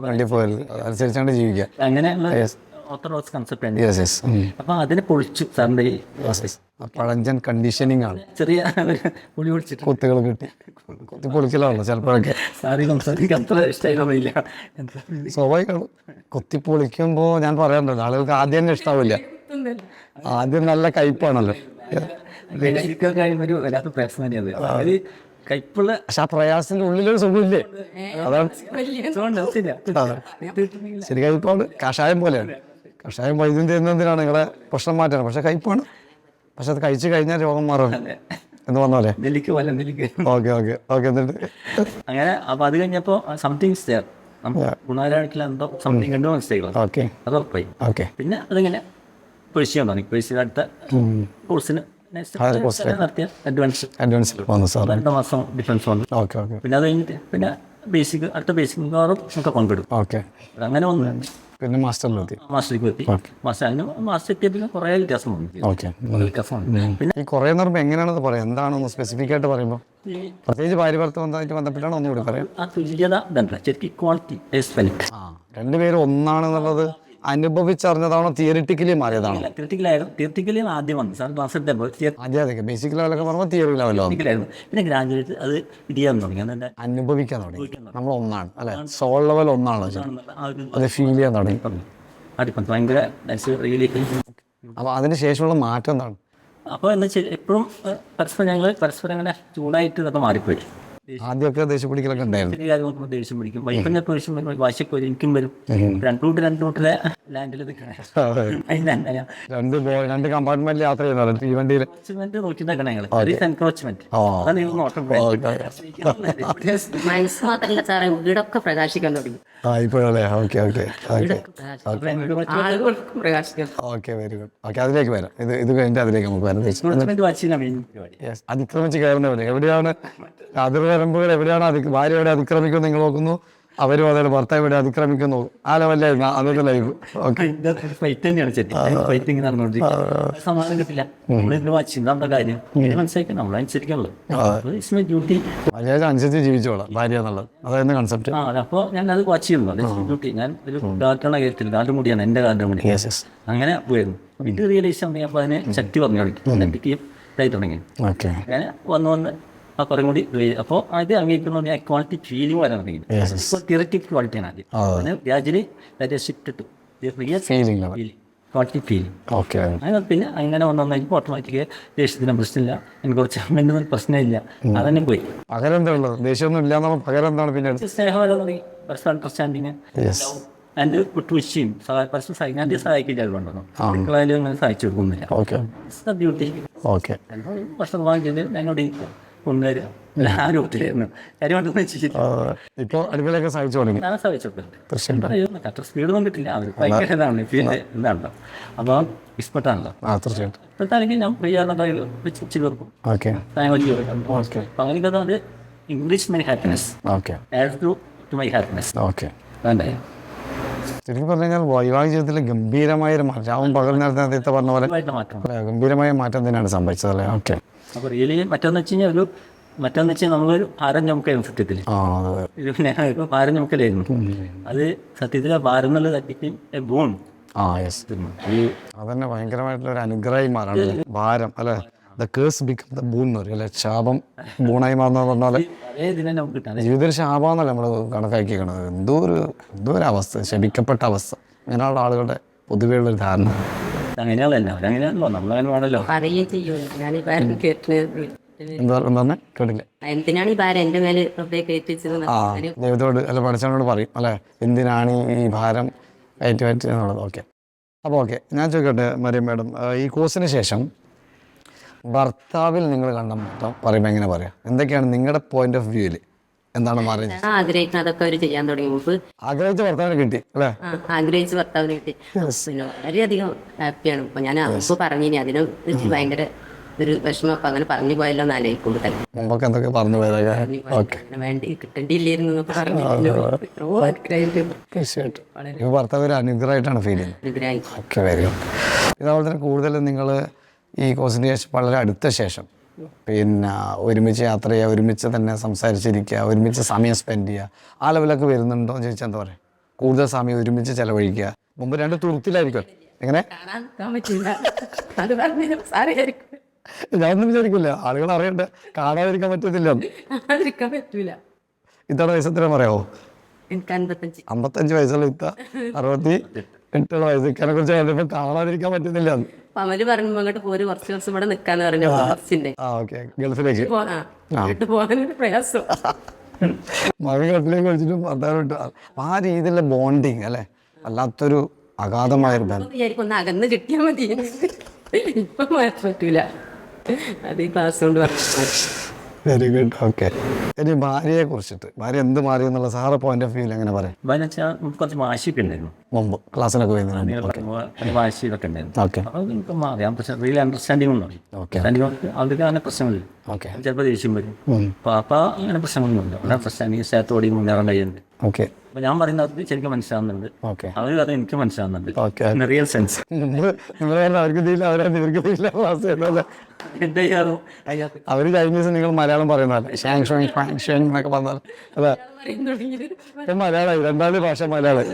വേണ്ടി പോകരുത്, അനുസരിച്ചാണ് ജീവിക്കുക. അങ്ങനെയുള്ള ഓർത്തഡോക്സ് കൺസെപ്റ്റ്. അപ്പൊ അതിനെ പൊളിച്ചു സാറിന്റെ പഴഞ്ചൻ കണ്ടീഷനിങ് ആണ്. ചെറിയ പൊളി പൊളിച്ചിട്ട് കുത്തുകൾ കിട്ടി കുത്തി പൊളിക്കലാണല്ലോ ചിലപ്പോഴൊക്കെ. സ്വാഭാവികമാണ്, കുത്തിപ്പൊളിക്കുമ്പോൾ ഞാൻ പറയാറുണ്ടല്ലോ, ആളുകൾക്ക് ആദ്യം തന്നെ ഇഷ്ടാവില്ല, ആദ്യം നല്ല കയ്പാണല്ലോ. ഒരു വല്ലാത്ത പ്രയാസം കയ്പുള്ള, പക്ഷെ ആ പ്രയാസത്തിന്റെ ഉള്ളിലൊരു സുഖമില്ലേ, അതാണ് ശരി. കയ്പാണ്, കഷായം പോലെയാണ്. കഷായം വൈദ്യം തരുന്നതിനാണ് നിങ്ങളെ പ്രശ്നം മാറ്റാണ്, പക്ഷെ കയ്പാണ്. പക്ഷെ അത് കഴിച്ചു കഴിഞ്ഞാൽ രോഗം മാറും എന്ന് പറഞ്ഞ പോലെ. Okay okay okay. എന്നിട്ട് അങ്ങനെ അപ്പൊ അത് കഴിഞ്ഞപ്പോ സംതിങ് ഗുണാരായിട്ടുള്ള എന്തോ സംതിങ് കണ്ടോ മിസ്റ്റേക്കുകൾ അത് ഉറപ്പായി. ഓക്കെ, പിന്നെ അതിങ്ങനെ പൊഴിച്ചാൻ തുടങ്ങി. പൊഴിച്ച് അടുത്ത കോഴ്സിന് നടത്തിയ അഡ്വാൻസ് 2 മാസം ഡിഫറൻസ് വന്നു. പിന്നെ അത് കഴിഞ്ഞിട്ട് പിന്നെ ബേസിക് അടുത്ത ബേസിക് മിക്കവാറും ഒക്കെ പങ്കെടുക്കും. ഓക്കെ, അങ്ങനെ ഒന്ന് പിന്നെ മാസ്റ്ററിലെത്തി. മാസ്റ്റർ എത്തിയപ്പോൾ കുറേ വ്യത്യാസം വന്നു. പിന്നെ ഈ കുറേ പറയുമ്പോൾ എങ്ങനെയാണെന്ന് പറയാം, എന്താണെന്ന് സ്പെസിഫിക് ആയിട്ട് പറയുമ്പോൾ പ്രത്യേകിച്ച് ഭാര്യ ഭർത്താവുമായിട്ട് ബന്ധപ്പെട്ടാണ് ഒന്നുകൂടി പറയാം. ആ തുല്യത ശരിക്കും ഇക്വാളിറ്റി. രണ്ടുപേരും ഒന്നാണെന്നുള്ളത് അനുഭവിച്ചറിഞ്ഞതാണോ തിയറിറ്റിക്കലി മാറിയതാണോ? തിയറിറ്റിക്കലി ആദ്യം വന്നു സാർ ക്ലാസ് എടുത്തപ്പോൾ അതെ ബേസിക് ലെവലൊക്കെ പറയുമ്പോൾ തിയറി ലെവലോ പിന്നെ ഗ്രാജുവേറ്റ് അത് ഇടിയാൻ തുടങ്ങി അതെൻ്റെ അനുഭവിക്കാൻ തുടങ്ങി. നമ്മൾ ഒന്നാണ് അല്ലെ, സോൾ ലെവൽ ഒന്നാണ്, അത് ഫീൽ ചെയ്യാൻ തുടങ്ങി. അടുപ്പം ഭയങ്കര റിയലി. അപ്പോൾ അതിന് ശേഷമുള്ള മാറ്റം എന്താണ്? അപ്പോൾ എന്ന് വെച്ചാൽ എപ്പോഴും പരസ്പരം അങ്ങനെ ചൂടായിട്ട് ഇതൊക്കെ മാറിപ്പോയി. ആദ്യമൊക്കെ ദേഷ്യം പിടിക്കലൊക്കെ ഉണ്ടായിരുന്നു. ചെറിയ കാര്യം നോക്കുമ്പോൾ ദേഷ്യം പിടിക്കും, വൈഫിനൊക്കെ ദേഷ്യം വരും, വാശിയൊക്കെ വരും, എനിക്കും വരും. രണ്ട് റൂട്ടിലെ ലാൻഡിൽ രണ്ട് കമ്പാർട്ട്മെന്റിൽ യാത്ര ചെയ്യുന്നത് തീവണ്ടിയിൽ നോക്കി നിൽക്കണം ഞങ്ങൾ. എൻക്രോച്ച്മെന്റ് മനസ്സ് മാത്രമല്ല സാറേ, വീടൊക്കെ പ്രകാശിക്കാൻ തുടങ്ങി. ഇപ്പോഴല്ലേ? ഓക്കെ ഓക്കെ ആളുകൾക്കും പ്രകാശിക്കാൻ. Okay very good. ഓക്കെ അതിലേക്ക് വരാം. ഇത് കഴിഞ്ഞിട്ട് അതിലേക്ക് നമുക്ക് വരാം. അതിക്രമിച്ച് കയറുന്നവരെ എവിടെയാണ് അതിർവരമ്പുകൾ, എവിടെയാണ് ഭാര്യ എവിടെ അതിക്രമിക്കുമെന്ന് നിങ്ങൾ നോക്കുന്നു, അവരും അതായത് ഭർത്താവ് എവിടെ അതിക്രമിക്കുന്നു, ആ ലെവലായിരുന്നു അന്നത്തെ ലൈഫ്. ഓക്കെ ഫൈറ്റ് തന്നെയാണ് ഫൈറ്റിങ് നടന്നുകൊണ്ടിരിക്കുന്നത്. സമാധാനം കിട്ടില്ല. നമ്മളിന്ന് വാച്ചിന്റെ കാര്യം മനസ്സിലാക്കണം, നമ്മളനുസരിക്കാനുള്ളൂ. ഡ്യൂട്ടി മര്യാദ അനുസരിച്ച് ജീവിച്ചോളാം ഭാര്യ എന്നുള്ളത്, അതായിരുന്നു കൺസെപ്റ്റ്. അപ്പോൾ ഞാൻ അത് വാച്ച് ചെയ്യുന്നു. ഡ്യൂട്ടി ഞാൻ ഒരു കാലത്തുള്ള കാര്യത്തിൽ കാലിൻ്റെ മുടിയാണ് എൻ്റെ കാലിൻ്റെ മുടി. അങ്ങനെ പോയിരുന്നു. ഇത് റിയലൈസ് അപ്പോൾ അതിനെ ശക്തി പറഞ്ഞു തുടങ്ങി, എനിക്ക് ഇതായി തുടങ്ങി. അങ്ങനെ വന്ന് ആ കുറേ കൂടി അപ്പോൾ അത് അംഗീകരിക്കുന്ന ക്വാളിറ്റി ഫീലിംഗ് വരാൻ തുടങ്ങി. ഇപ്പോൾ തിയററ്റിക് ക്വാളിറ്റിയാണ് ആദ്യം, അങ്ങനെ gradually shift to quality feeling. അങ്ങനെ പിന്നെ അങ്ങനെ വന്നപ്പോൾ ഓട്ടോമാറ്റിക് ദേഷ്യത്തിന് പ്രശ്നമില്ല, എനിക്ക് കുറച്ച് അമ്മ പ്രശ്നമില്ല, അതന്നെ പോയി. പകരം എന്താ ഉള്ളത്? ദേഷ്യമൊന്നും ഇല്ലാന്ന് പകരം എന്താണ്? പിന്നെ സ്നേഹം വരാൻ തുടങ്ങി, പരസ്പരം അണ്ടർസ്റ്റാൻഡിങ് ആൻഡ് വിട്ടുവീഴ്ചയും പരസ്പരം സഹായിക്കാൻ സഹായിക്കില്ല. അതുകൊണ്ടോ മക്കളായാലും അങ്ങനെ സഹായിച്ചു കൊടുക്കുന്നില്ല. ഡ്യൂട്ടി ഭക്ഷണം വാങ്ങിച്ചത് എന്നോട് കൊണ്ടുവരിക എല്ലാവരും ഒത്തിരിയായിരുന്നു. ഇപ്പോൾ അടുക്കളയൊക്കെ സഹായിച്ചു തുടങ്ങി. ഞാൻ സഹായിച്ചോട്ടെ. കറക്റ്റ് സ്പീഡൊന്നും കിട്ടില്ല, അവർ ഭയങ്കര ഇതാണ് ഇതാണല്ലോ. അപ്പോൾ എക്സ്പെർട്ടാണല്ലോ. ഇപ്പോഴത്താണെങ്കിൽ ഞാൻ ഫ്രീ ആകുന്ന വെച്ച് വെറുക്കും, വെച്ച് കൊടുക്കാം. അപ്പോൾ അങ്ങനെയൊക്കെ അത് English my happiness to my happiness. വേണ്ടേ? ശരിക്കും പറഞ്ഞു കഴിഞ്ഞാൽ വൈവാഹിക ജീവിതത്തിൽ ഗംഭീരമായ ഒരു മാറ്റം, അവൻ പകൽ നേരത്തെ പറഞ്ഞ പോലെ ഗംഭീരമായ മാറ്റം തന്നെയാണ് സംഭവിച്ചത് അല്ലേ? ഓക്കെ. അപ്പോൾ റിയലി മറ്റൊന്ന് വെച്ച് കഴിഞ്ഞാൽ മറ്റൊന്ന് വെച്ചാൽ നമ്മളൊരു ഭാരം ചുമക്കായിരുന്നു സത്യത്തിൽ. ഇത് പിന്നെ ഇപ്പോൾ ഭാരം ചുമക്കലായിരുന്നു. അത് സത്യത്തിൽ ആ ഭാരം എന്നുള്ളത് തട്ടിക്കും ബോൺ. അതന്നെ ഭയങ്കരമായിട്ടുള്ള ഒരു അനുഗ്രഹമായി മാറണം ഭാരം അല്ലെ. The curse become the boon എന്ന് പറയും അല്ലെ. ശാപം ബൂണായി മാറുന്ന പറഞ്ഞാൽ ജീവിതത്തിൽ ശാപമെന്നല്ല നമ്മൾ കണക്കാക്കിക്കണത്. എന്തോ ഒരു അവസ്ഥ, ശപിക്കപ്പെട്ട അവസ്ഥ, അങ്ങനെയുള്ള ആളുകളുടെ പൊതുവെയുള്ളൊരു ധാരണ. അങ്ങനെയാണല്ലോ നമ്മളങ്ങനെ വേണമല്ലോ. എന്താ കേട്ടില്ല? എന്തിനാണ് ഈ ഭാരം എൻ്റെ മേലെ ദൈവത്തോട് അല്ല പഠിച്ചവനോട് പറയും അല്ലെ, എന്തിനാണ് ഈ ഭാരം കയറ്റി എന്നുള്ളത്. ഓക്കെ. അപ്പോൾ ഓക്കെ, ഞാൻ ചോദിക്കട്ടെ മരിയം മാഡം, ഈ കോഴ്സിന് ശേഷം ഭർത്താവിൽ നിങ്ങൾ കണ്ട മാറ്റം പറയുമ്പോൾ എങ്ങനെ പറയാം? എന്തൊക്കെയാണ് നിങ്ങളുടെ പോയിന്റ് ഓഫ് വ്യൂവിൽ എന്താണ് മാറിയത്? ആഗ്രഹിക്കുന്ന അതൊക്കെ അവർ ചെയ്യാൻ തുടങ്ങി. മുമ്പ് ആഗ്രഹിച്ച ഭർത്താവിനെ കിട്ടി അല്ലേ? ആഗ്രഹിച്ച ഭർത്താവിനെ കിട്ടി. പിന്നെ വളരെയധികം ഹാപ്പിയാണ്. ഇപ്പൊ ഞാൻ മുമ്പ് പറഞ്ഞിനി അതിന് ഭയങ്കര ഒരു വിഷമം. അപ്പൊ അങ്ങനെ പറഞ്ഞു പോയല്ലോ എന്ന് ആലോചിക്കുമ്പോൾ തന്നെ മുമ്പൊക്കെ എന്തൊക്കെ പറഞ്ഞു പോയതൊക്കെ വേണ്ടി കിട്ടേണ്ടിയില്ലായിരുന്നു എന്നൊക്കെ പറഞ്ഞു. തീർച്ചയായിട്ടും ഭർത്താവ് ഒരു അനുഗ്രഹമായിട്ടാണ് ഫീൽ ചെയ്യുന്നത്. Okay, very good. ഇതേപോലെ തന്നെ കൂടുതലും നിങ്ങൾ ഈ കോഴ്സിന് ശേഷം വളരെ അടുത്ത ശേഷം പിന്നെ ഒരുമിച്ച് യാത്ര ചെയ്യുക, ഒരുമിച്ച് തന്നെ സംസാരിച്ചിരിക്കുക, ഒരുമിച്ച് സമയം സ്പെൻഡ് ചെയ്യുക, ആ ലെവലൊക്കെ വരുന്നുണ്ടോ എന്ന് ചോദിച്ചാൽ എന്താ പറയുക? കൂടുതൽ സമയം ഒരുമിച്ച് ചിലവഴിക്കുക. മുമ്പ് രണ്ട് തുരുത്തിലായിരിക്കും. എങ്ങനെ? ഞാനൊന്നും വിചാരിക്കില്ല, ആളുകൾ അറിയണ്ട, കാണാതിരിക്കാൻ പറ്റത്തില്ല. ഇത്തവണ വയസ്സെത്ര പറയാമോ? 55 വയസ്സുള്ള ഇത്ത 68 വയസ്സ്. ഇക്കാനെ കുറിച്ച് കണ്ടപ്പോൾ കാണാതിരിക്കാൻ പറ്റുന്നില്ല. പമല് പറയുമ്പോ അങ്ങോട്ട് പോര് കുറച്ച് ദിവസം ഇവിടെ നിൽക്കാന്ന് പറഞ്ഞു. ഗൾഫിലേക്ക് പോകാനൊരു പ്രയാസം. മകൻ ഗൾഫിലേക്ക് വിളിച്ചിട്ടും ഭർത്താവ് വിട്ടു. ആ രീതിയിലുള്ള ബോണ്ടിങ് അല്ലെ, വല്ലാത്തൊരു അഗാധമായൊരു ബന്ധം. ഒന്ന് അകന്ന് കിട്ടിയാൽ മതി. ഇപ്പൊ പറ്റൂല, അത് ഈ ക്ലാസ് കൊണ്ട് പറഞ്ഞു. Very good. ഓക്കെ. ഇനി ഭാര്യയെ കുറിച്ചിട്ട്, ഭാര്യ എന്ത് മാറി എന്നുള്ള സാറ് പോയിന്റ് ഓഫ് വ്യൂവിൽ എങ്ങനെ പറയാം? കുറച്ച് വാശിയൊക്കെ ഉണ്ടായിരുന്നു മുമ്പ് ക്ലാസ്സിലൊക്കെ വാശി ഇതൊക്കെ ഉണ്ടായിരുന്നു. ഓക്കെ. അപ്പോൾ മാറി റിയൽ അണ്ടർസ്റ്റാൻഡിങ് ഉണ്ടായി. അവർക്ക് അങ്ങനെ പ്രശ്നങ്ങളില്ല. ചിലപ്പോൾ ദേഷ്യം വരും. അപ്പോൾ അങ്ങനെ പ്രശ്നങ്ങളൊന്നുമില്ല. അണ്ടർസ്റ്റാൻഡിങ് സ്നേഹത്തോടെയും മുന്നേറാൻ കഴിയുന്നുണ്ട്. ഓക്കെ. അപ്പോൾ ഞാൻ പറയുന്നത് ശരിക്കും മനസ്സിലാവുന്നുണ്ട്, ഓക്കെ അവർ അത് എനിക്ക് മനസ്സിലാവുന്നുണ്ട്. Okay real sense. അവർക്ക് ഇതില്ല അവരെ ഇവർക്കില്ല എന്താ ചെയ്യാറോ അവർ ചൈനീസ്, നിങ്ങൾ മലയാളം പറയുന്നതല്ലേ ഷാങ് ഷോങ് ഫാങ് ഷോങ് എന്നൊക്കെ പറഞ്ഞാൽ അതെ മലയാളമായി, രണ്ടാമത്തെ ഭാഷ മലയാളം.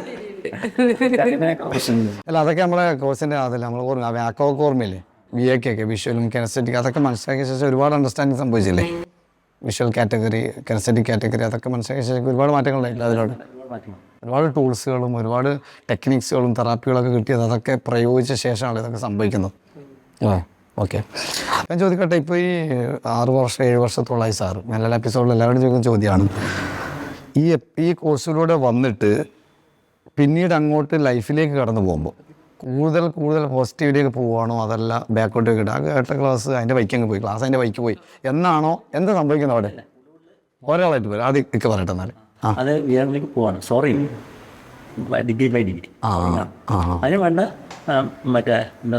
അല്ല അതൊക്കെ നമ്മളെ കോഴ്സിൻ്റെ അതല്ല നമ്മൾ ഓർമ്മ വ്യാക്കോക്ക് ഓർമ്മയില്ലേ, VAK ഒക്കെ വിഷ്വലും കെനസ്തെറ്റിക് അതൊക്കെ മനസ്സിലാക്കിയ ശേഷം ഒരുപാട് അണ്ടർസ്റ്റാൻഡിങ് സംഭവിച്ചില്ലേ. വിഷ്വൽ കാറ്റഗറി, കെനസ്തെറ്റിക് കാറ്റഗറി അതൊക്കെ മനസ്സിലാക്കിയ ശേഷം ഒരുപാട് മാറ്റങ്ങളുണ്ടായില്ല. അതിനോട് ഒരുപാട് ടൂൾസുകളും ഒരുപാട് ടെക്നിക്സുകളും തെറാപ്പികളൊക്കെ കിട്ടിയത് അതൊക്കെ പ്രയോഗിച്ച ശേഷമാണ് ഇതൊക്കെ സംഭവിക്കുന്നത്. ഓക്കെ, ഞാൻ ചോദിക്കട്ടെ, ഇപ്പോൾ ഈ 6 വർഷം 7 വർഷത്തോളമായി സാറ് നല്ല എപ്പിസോഡിൽ എല്ലാവരും ചോദിക്കുന്ന ചോദ്യമാണ്, ഈ കോഴ്സിലൂടെ വന്നിട്ട് പിന്നീട് അങ്ങോട്ട് ലൈഫിലേക്ക് കടന്നു പോകുമ്പോൾ കൂടുതൽ പോസിറ്റിവിലേക്ക് പോവുകയാണോ അതല്ല ബാക്കോട്ടേക്ക് ഇടുക? കേട്ട ക്ലാസ് അതിൻ്റെ ബൈക്ക് പോയി, ക്ലാസ് അതിൻ്റെ ബൈക്ക് പോയി എന്നാണോ, എന്താ സംഭവിക്കുന്നത് അവിടെ? ഒരാളായിട്ട് പോയി ആദ്യം ഒക്കെ പറയട്ടെ എന്നാൽ. അത് ഉയർന്നിലേക്ക് പോവാണ്, സോറി, ഡിഗ്രി ബൈ ഡിഗ്രി. അതിന് വേണ്ട മറ്റേ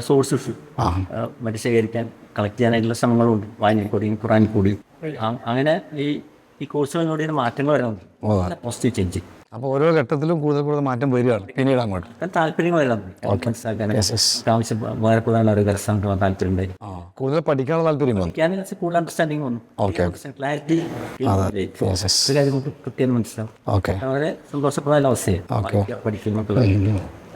സോഴ്സസ് മറ്റേ ശേഖരിക്കാൻ കളക്ട് ചെയ്യാനായിട്ടുള്ള ശ്രമങ്ങളുണ്ട്. വായനക്കൂടിയും ഖുറാൻ കൂടിയും അങ്ങനെ ഈ കോഴ്സുകളിലൂടെ മാറ്റങ്ങൾ വരുന്നുണ്ട്, പോസിറ്റീവ് ചേഞ്ച്. അപ്പോൾ ഓരോ ഘട്ടത്തിലും കൂടുതൽ മാറ്റം വരികയാണ് പിന്നീട് അങ്ങോട്ട്. താല്പര്യങ്ങൾ വരുന്നുണ്ട്, മനസ്സിലാക്കാൻ ആവശ്യം വേറെ കൂടുതൽ ഒരു രസം താല്പര്യം ഉണ്ടായി, കൂടുതൽ പഠിക്കാനുള്ള താല്പര്യം വന്നു, കൂടുതൽ അണ്ടർസ്റ്റാൻഡിങ് വന്നു, ക്ലാരിറ്റി കൃത്യം മനസ്സിലാവും. ഓക്കെ, വളരെ സന്തോഷപ്രദമായ അവസ്ഥയാണ് പഠിക്കുന്നത്.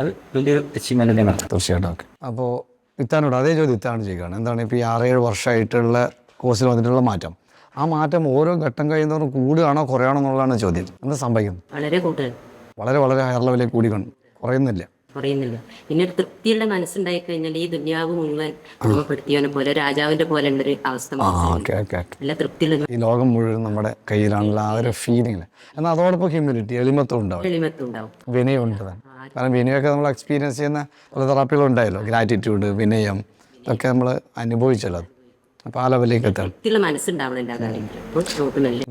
അത് വലിയൊരു അച്ചീവ്മെന്റ് തന്നെയാണ് തീർച്ചയായിട്ടും. ഓക്കെ, അപ്പോൾ ഇത്താനോട് അതേ ചോദ്യം ഇത്താണ് ചെയ്യുകയാണ്, എന്താണ് ഇപ്പോൾ ഈ 6-7 വർഷമായിട്ടുള്ള കോഴ്സിൽ വന്നിട്ടുള്ള മാറ്റം? ആ മാറ്റം ഓരോ ഘട്ടം കഴിയുന്നവരും കൂടുകയാണോ കുറയാണോ എന്നുള്ളതാണ് ചോദ്യം. എന്താ സംഭവിക്കുന്നത്? വളരെ ഹയർ ലെവലിലേക്ക് കൂടി കുറയുന്നില്ല. പിന്നെ ഒരു തൃപ്തിയുള്ള മനസ്സുണ്ടായി കഴിഞ്ഞാൽ ഈ ദുനിയാവ് മുഴുവൻ അനുഭവപ്പെടുത്തിയവനെ പോലെ രാജാവിന്റെ പോലെ ഉള്ളൊരു അവസ്ഥ, നല്ല തൃപ്തിയുള്ള ഈ ലോകം മുഴുവൻ നമ്മുടെ കയ്യിലാണല്ലോ ആ ഒരു ഫീലിംഗ്. എന്നാൽ അതോടൊപ്പം ഹ്യൂമിലിറ്റി എലിമത്തും ഉണ്ടാവും, വിനയമുണ്ട്. കാരണം വിനയമൊക്കെ നമ്മൾ എക്സ്പീരിയൻസ് ചെയ്യുന്ന പല തെറാപ്പികളുണ്ടായല്ലോ, ഗ്രാറ്റിറ്റ്യൂഡ്, വിനയം ഇതൊക്കെ നമ്മൾ അനുഭവിച്ചല്ലോ. അപ്പോൾ ആ ലെവലിലേക്ക് എത്താം.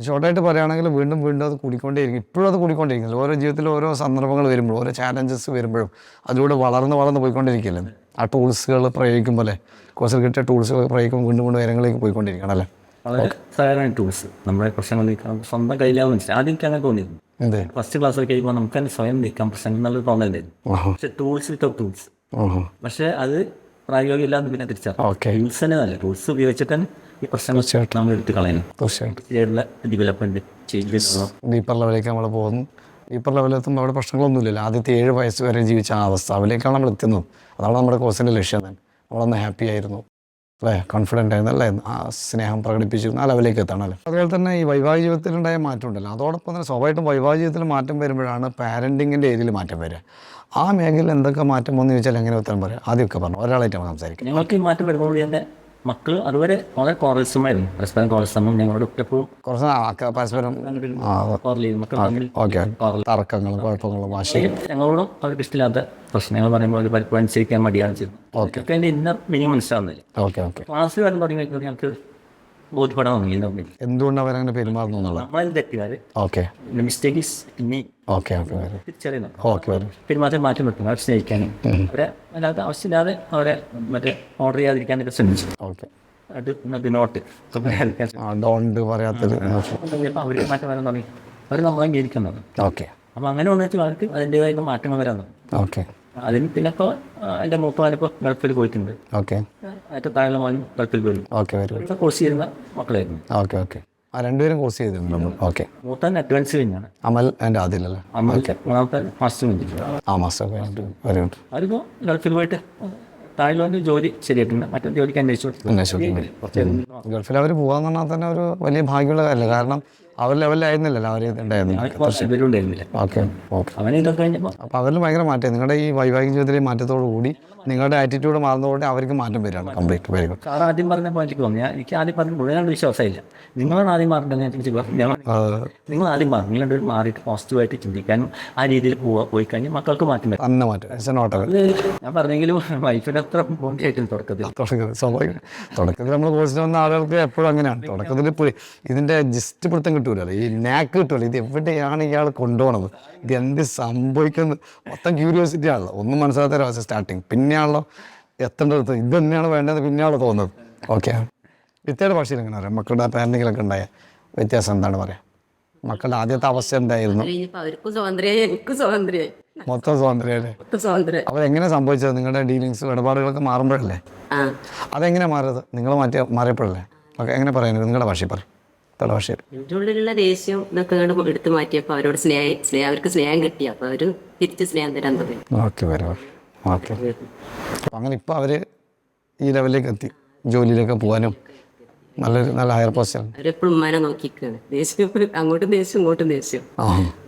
ഷോർട്ടായിട്ട് പറയുകയാണെങ്കിൽ വീണ്ടും അത് കൂടിക്കൊണ്ടേയിരിക്കും, ഇപ്പോഴും അത് കൂടിക്കൊണ്ടിരിക്കുന്നത്. ഓരോ ജീവിതത്തിൽ ഓരോ സന്ദർഭങ്ങൾ വരുമ്പോഴും ഓരോ ചാലഞ്ചസ് വരുമ്പോഴും അതിലൂടെ വളർന്ന് പോയിക്കൊണ്ടിരിക്കില്ലേ. ആ ടൂൾസുകൾ പ്രയോഗിക്കുമ്പോൾ അല്ലേ, കോഴ്സിൽ കിട്ടിയ ടൂൾസുകൾ പ്രയോഗിക്കുമ്പോൾ വീണ്ടും ഉയരങ്ങളിലേക്ക് പോയിക്കൊണ്ടിരിക്കണം അല്ലേ. വളരെ സഹായകരമായ ടൂൾസ് നമ്മുടെ പ്രശ്നങ്ങൾ നീക്കാൻ സ്വന്തം കയ്യിലാവും. ആദ്യം എനിക്ക് അങ്ങനെ തോന്നിയിരുന്നു, ഫസ്റ്റ് ക്ലാസ്സിൽ കഴിയുമ്പോൾ നമുക്ക് തന്നെ സ്വയം നീക്കാൻ പ്രശ്നങ്ങൾ എന്നുള്ളത് തോന്നലുണ്ടായിരുന്നു. പക്ഷേ ടൂൾസ് വിത്തൗട്ട് ടൂൾസ്, പക്ഷേ അത് പ്രായോഗികം ഇല്ലാന്ന് പിന്നെ തിരിച്ചറിയാം. ടൂൾസ് തന്നെ നല്ല ടൂൾസ് ഉപയോഗിച്ചിട്ട് തന്നെ ഈ പ്രശ്നങ്ങൾ നമ്മൾ എടുത്ത് കളയുന്നു. ഡെവലപ്മെന്റ് ഡീപ്പർ ലെവലിലേക്ക് നമ്മൾ പോകുന്നു. ഡീപ്പർ ലെവലെത്തുമ്പോൾ അവിടെ പ്രശ്നങ്ങളൊന്നുമില്ലല്ലോ. ആദ്യത്തെ 7 വയസ്സ് വരെ ജീവിച്ച ആ അവസ്ഥ അതിലേക്കാണ് നമ്മൾ എത്തുന്നത്. അതാണ് നമ്മുടെ കോഴ്സിൻ്റെ ലക്ഷ്യം തന്നെ. നമ്മളൊന്ന് ഹാപ്പി ആയിരുന്നു അല്ലേ, കോൺഫിഡൻ്റ് ആയിരുന്നു അല്ലേ, ആ സ്നേഹം പ്രകടിപ്പിച്ചിരുന്നു, ആ ലെവലിലേക്ക് എത്തണമല്ലോ. അതുപോലെ തന്നെ ഈ വൈവാഹിക ജീവിതത്തിലുണ്ടായ മാറ്റം ഉണ്ടല്ലോ, അതോടൊപ്പം തന്നെ സ്വാഭാവികമായിട്ടും വൈവാഹിക ജീവിതത്തിൽ മാറ്റം വരുമ്പോഴാണ് പാരൻറ്റിങ്ങിൻ്റെ ഏരിയയിൽ മാറ്റം വരിക. ആ മേഖലയിൽ എന്തൊക്കെ മാറ്റം വന്നു ചോദിച്ചാൽ എങ്ങനെ ഉത്തരം പറയാം? ആദ്യമൊക്കെ പറഞ്ഞു ഒരാളായിട്ട് നമ്മൾ സംസാരിക്കും. ഞങ്ങൾക്ക് ഈ മാറ്റം വരുമ്പോൾ എൻ്റെ മക്കൾ അതുവരെ വളരെ കോറൽസമായിരുന്നു, പരസ്പരം കോറൽസമം ഞങ്ങളോട് എപ്പോഴും പരസ്പരം തർക്കങ്ങളും കുഴപ്പങ്ങളും വാശിയും ഞങ്ങളോടും അവർക്ക് ഇഷ്ടമില്ലാത്ത പ്രശ്നങ്ങൾ പറയുമ്പോൾ ഒരു പലപ്പോഴും അനുസരിക്കാൻ മടിയാണ് ചെയ്യുന്നത്. ഓക്കെ, എൻ്റെ ഇന്നർ മീനിങ് മനസ്സിലാവുന്നില്ല. ക്ലാസ്സിൽ വരാൻ തുടങ്ങി ഞങ്ങൾക്ക് ബോധ്യപ്പെടാൻ തുടങ്ങി എന്തുകൊണ്ട് അവരങ്ങനെ പെരുമാറുന്നു എന്നുള്ളത്. നമ്മളതിൽ തെറ്റുകാർ മിസ്റ്റേക്ക് തിരിച്ചറിയുന്നു, പെരുമാറ്റം മാറ്റം വെക്കുന്നു, അവരെ സ്നേഹിക്കാനും അവരെ അല്ലാതെ ആവശ്യമില്ലാതെ അവരെ മറ്റേ ഓർഡർ ചെയ്യാതിരിക്കാനൊക്കെ ശ്രമിച്ചു. നോട്ട് അവർ മാറ്റം വരാൻ തുടങ്ങി, അവർ നമ്മളെ അംഗീകരിക്കുന്നത്. അപ്പം അങ്ങനെ വന്നിട്ട് അവർക്ക് അതിൻ്റെതായിട്ട് മാറ്റങ്ങൾ വരാൻ തുടങ്ങി. അതിന് പിന്നെ ഇപ്പോൾ എൻ്റെ മൂത്തമാനിപ്പോൾ ഗൾഫിൽ പോയിട്ടുണ്ട്, ഏറ്റവും താഴെ മോനും ഗൾഫിൽ പോയി കോഴ്സ് ചെയ്യുന്ന മക്കളായിരുന്നു. രണ്ടുപേരും കോഴ്സ് ചെയ്തിട്ടുണ്ട്. മൂത്താൻ അഡ്വാൻസ് കഴിഞ്ഞാണ്, അമൽ എൻ്റെ ആദ്യമല്ലേ, അമൽക്ക് മൂന്നാമത്തെ മാസ്റ്റർ കഴിഞ്ഞിട്ടുണ്ട്. അവരിപ്പോൾ ഗൾഫിൽ പോയിട്ട് തായ്ലൻഡ് ജോലി ശരിയായിട്ടുണ്ട്, മറ്റേ ജോലിക്ക് അന്വേഷിച്ചു. ഗൾഫിൽ അവർ പോകാന്ന് പറഞ്ഞാൽ തന്നെ ഒരു വലിയ ഭാഗ്യമുള്ള കാര്യമല്ല. കാരണം അവർ ലെവലിലായിരുന്നില്ലല്ലോ അവർ ഉണ്ടായിരുന്നില്ല. അപ്പോൾ അവരിൽ ഭയങ്കര മാറ്റം. നിങ്ങളുടെ ഈ വൈവാഹിക ജീവിതത്തിലെ മാറ്റത്തോടു കൂടി നിങ്ങളുടെ ആറ്റിറ്റ്യൂഡ് മാറുന്നതോടെ അവർക്ക് മാറ്റം വരികയാണ് കംപ്ലീറ്റ്. Very good. സാർ ആദ്യം പറഞ്ഞപ്പോൾ എനിക്ക് തോന്നി, എനിക്ക് ആദ്യം പറഞ്ഞ മുഴുവൻ വിശ്വാസമില്ല. നിങ്ങളാണ് ആദ്യം മാറേണ്ടത്. നിങ്ങൾ ആദ്യം മാറും, നിങ്ങൾ രണ്ടുപേരും മാറിയിട്ട് പോസിറ്റീവായിട്ട് ചിന്തിക്കാനും ആ രീതിയിൽ പോയി കഴിഞ്ഞാൽ മക്കൾക്ക് മാറ്റം വരും. തന്നെ മാറ്റം. ഞാൻ പറഞ്ഞെങ്കിലും വൈഫിന് അത്ര ബോണ്ടിയായിട്ടില്ല തുടക്കത്തിൽ നമ്മൾ കോഴ്സിന് വന്ന ആളുകൾക്ക് എപ്പോഴും അങ്ങനെയാണ്. തുടക്കത്തിൽ ഇതിൻ്റെ ജസ്റ്റ് പിടുത്തം കിട്ടൂലല്ലോ, ഈ നാക്ക് കിട്ടുമല്ലോ, ഇത് എവിടെയാണ് ഇയാൾ കൊണ്ടുപോകണത്, ഇത് എന്ത് സംഭവിക്കുന്നത്, മൊത്തം ക്യൂരിയോസിറ്റി ആണല്ലോ. ഒന്നും മനസ്സിലാത്ത ഒരവസ്ഥ സ്റ്റാർട്ടിങ്. പിന്നെയാണല്ലോ എത്തേണ്ടടുത്ത് ഇത് തന്നെയാണ് വേണ്ടത്, പിന്നെയാണല്ലോ തോന്നുന്നത്. ഓക്കെ, വിത്തയുടെ ഭാഷയിൽ എങ്ങനെ പറയാം? മക്കളുടെ പാരൻറ്റിങ്ങിലൊക്കെ ഉണ്ടായ വ്യത്യാസം എന്താണ് പറയാം? മക്കളുടെ ആദ്യത്തെ അവസ്ഥ എന്തായിരുന്നു? കഴിഞ്ഞപ്പോൾ അവർക്കും സ്വാതന്ത്ര്യമായി, എനിക്കും സ്വാതന്ത്ര്യമായി, മൊത്തം സ്വാതന്ത്ര്യമല്ലേ? മൊത്തം സ്വാതന്ത്ര്യം. അതെങ്ങനെ സംഭവിച്ചത്? നിങ്ങളുടെ ഡീലിങ്സ് ഇടപാടുകളൊക്കെ മാറുമ്പോഴല്ലേ? ആ അതെങ്ങനെ മാറിയത്? നിങ്ങൾ മാറിയപ്പോഴല്ലേ? ഓക്കെ, എങ്ങനെ പറയുന്നത്? നിങ്ങളുടെ ഭാഷയിൽ പറയും, നിങ്ങളുടെ ഭാഷയിൽ. എൻ്റെ ഉള്ളിലുള്ള ദേഷ്യം ഇതൊക്കെ എടുത്തു മാറ്റിയപ്പോൾ അവരോട് അവർക്ക് സ്നേഹം കിട്ടി. അപ്പോൾ അവർ തിരിച്ച് സ്നേഹം തരാൻ തുടങ്ങി. ഓക്കെ, വരും. ഓക്കെ, അപ്പം അങ്ങനെ ഇപ്പോൾ അവർ ഈ ലെവലിലേക്ക് എത്തി, ജോലിയിലൊക്കെ പോകാനും നല്ല ഹയർ പോസ്റ്റാണ്. അവരെപ്പോഴും ഉമ്മാനെ നോക്കിക്കാണ്. ദേഷ്യം അങ്ങോട്ടും ദേഷ്യം ഇങ്ങോട്ടും ദേഷ്യം.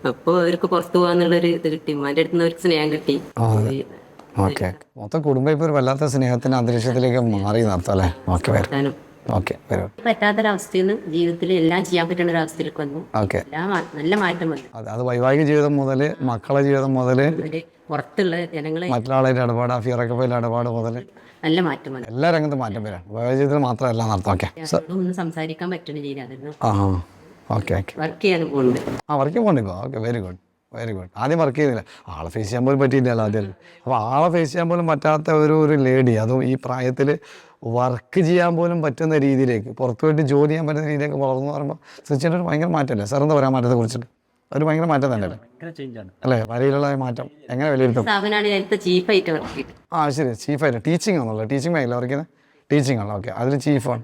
അപ്പോൾ അവർക്ക് പുറത്തു പോകാന്നുള്ളൊരു ഇത് കിട്ടി. ഉമ്മാൻ്റെ അടുത്ത് നിന്ന് അവർക്ക് സ്നേഹം കിട്ടി. ഓക്കെ, മൊത്തം കുടുംബം ഇപ്പോൾ ഒരു വല്ലാത്ത സ്നേഹത്തിൻ്റെ അന്തരീക്ഷത്തിലേക്ക് മാറി നടത്താം അല്ലേ? ഓക്കെ, വരും. ഓക്കെ, വരും. പറ്റാത്തൊരവസ്ഥയിൽ നിന്ന് ജീവിതത്തിൽ എല്ലാം ചെയ്യാൻ പറ്റുന്ന ഒരു അവസ്ഥയിലേക്ക് വന്നു. ഓക്കെ, നല്ല മാറ്റം വന്നു. അത് വൈവാഹിക ജീവിതം മുതൽ, മക്കളെ ജീവിതം മുതൽ, പുറത്തുള്ള ജനങ്ങളെ മറ്റുള്ളവരുടെ ഇടപാട്, ഫിയറക്കപ്പയിലെ ഇടപാട് മുതൽ നല്ല മാറ്റം വന്നു. എല്ലാ രംഗത്തും മാറ്റം വരാം. വൈവാഹിക ജീവിതത്തിൽ മാത്രമല്ല നടത്താം. ഓക്കെ, ഒന്നും സംസാരിക്കാൻ പറ്റുന്നില്ല. Okay, okay. വർക്ക് ചെയ്യാൻ പോകുന്നുണ്ട്. വർക്ക് പോകണ്ടിപ്പോ. Okay, very good, very good. ആദ്യം വർക്ക് ചെയ്യുന്നില്ല, ആളെ ഫേസ് ചെയ്യാൻ പോലും പറ്റിയില്ലല്ലോ ആദ്യം. അപ്പോൾ ആളെ ഫേസ് ചെയ്യാൻ പോലും പറ്റാത്ത ഒരു ലേഡി, അതും ഈ പ്രായത്തിൽ വർക്ക് ചെയ്യാൻ പോലും പറ്റുന്ന രീതിയിലേക്ക്, പുറത്തു പോയിട്ട് ജോലി ചെയ്യാൻ പറ്റുന്ന രീതിയിലേക്ക് വളർന്നു പറയുമ്പോൾ തീർച്ചയായിട്ടും ഒരു ഭയങ്കര മാറ്റമല്ലേ? സാർ എന്താ പറയാൻ മാറ്റത്തെ കുറിച്ചിട്ട്? ഒരു ഭയങ്കര മാറ്റം തന്നെ അല്ലേ? വരയിലുള്ള മാറ്റം എങ്ങനെ വിലയിരുത്തും? ചീഫായിട്ട് വർക്ക് ചെയ്തു. ശരി, ചീഫായിട്ട്. ടീച്ചിങ് ആണല്ലോ? ടീച്ചിങ് മേഖല വർക്ക് ചെയ്യുന്നത്? ടീച്ചിങ് ആണല്ലോ. ഓക്കെ, അതിൽ ചീഫാണ്.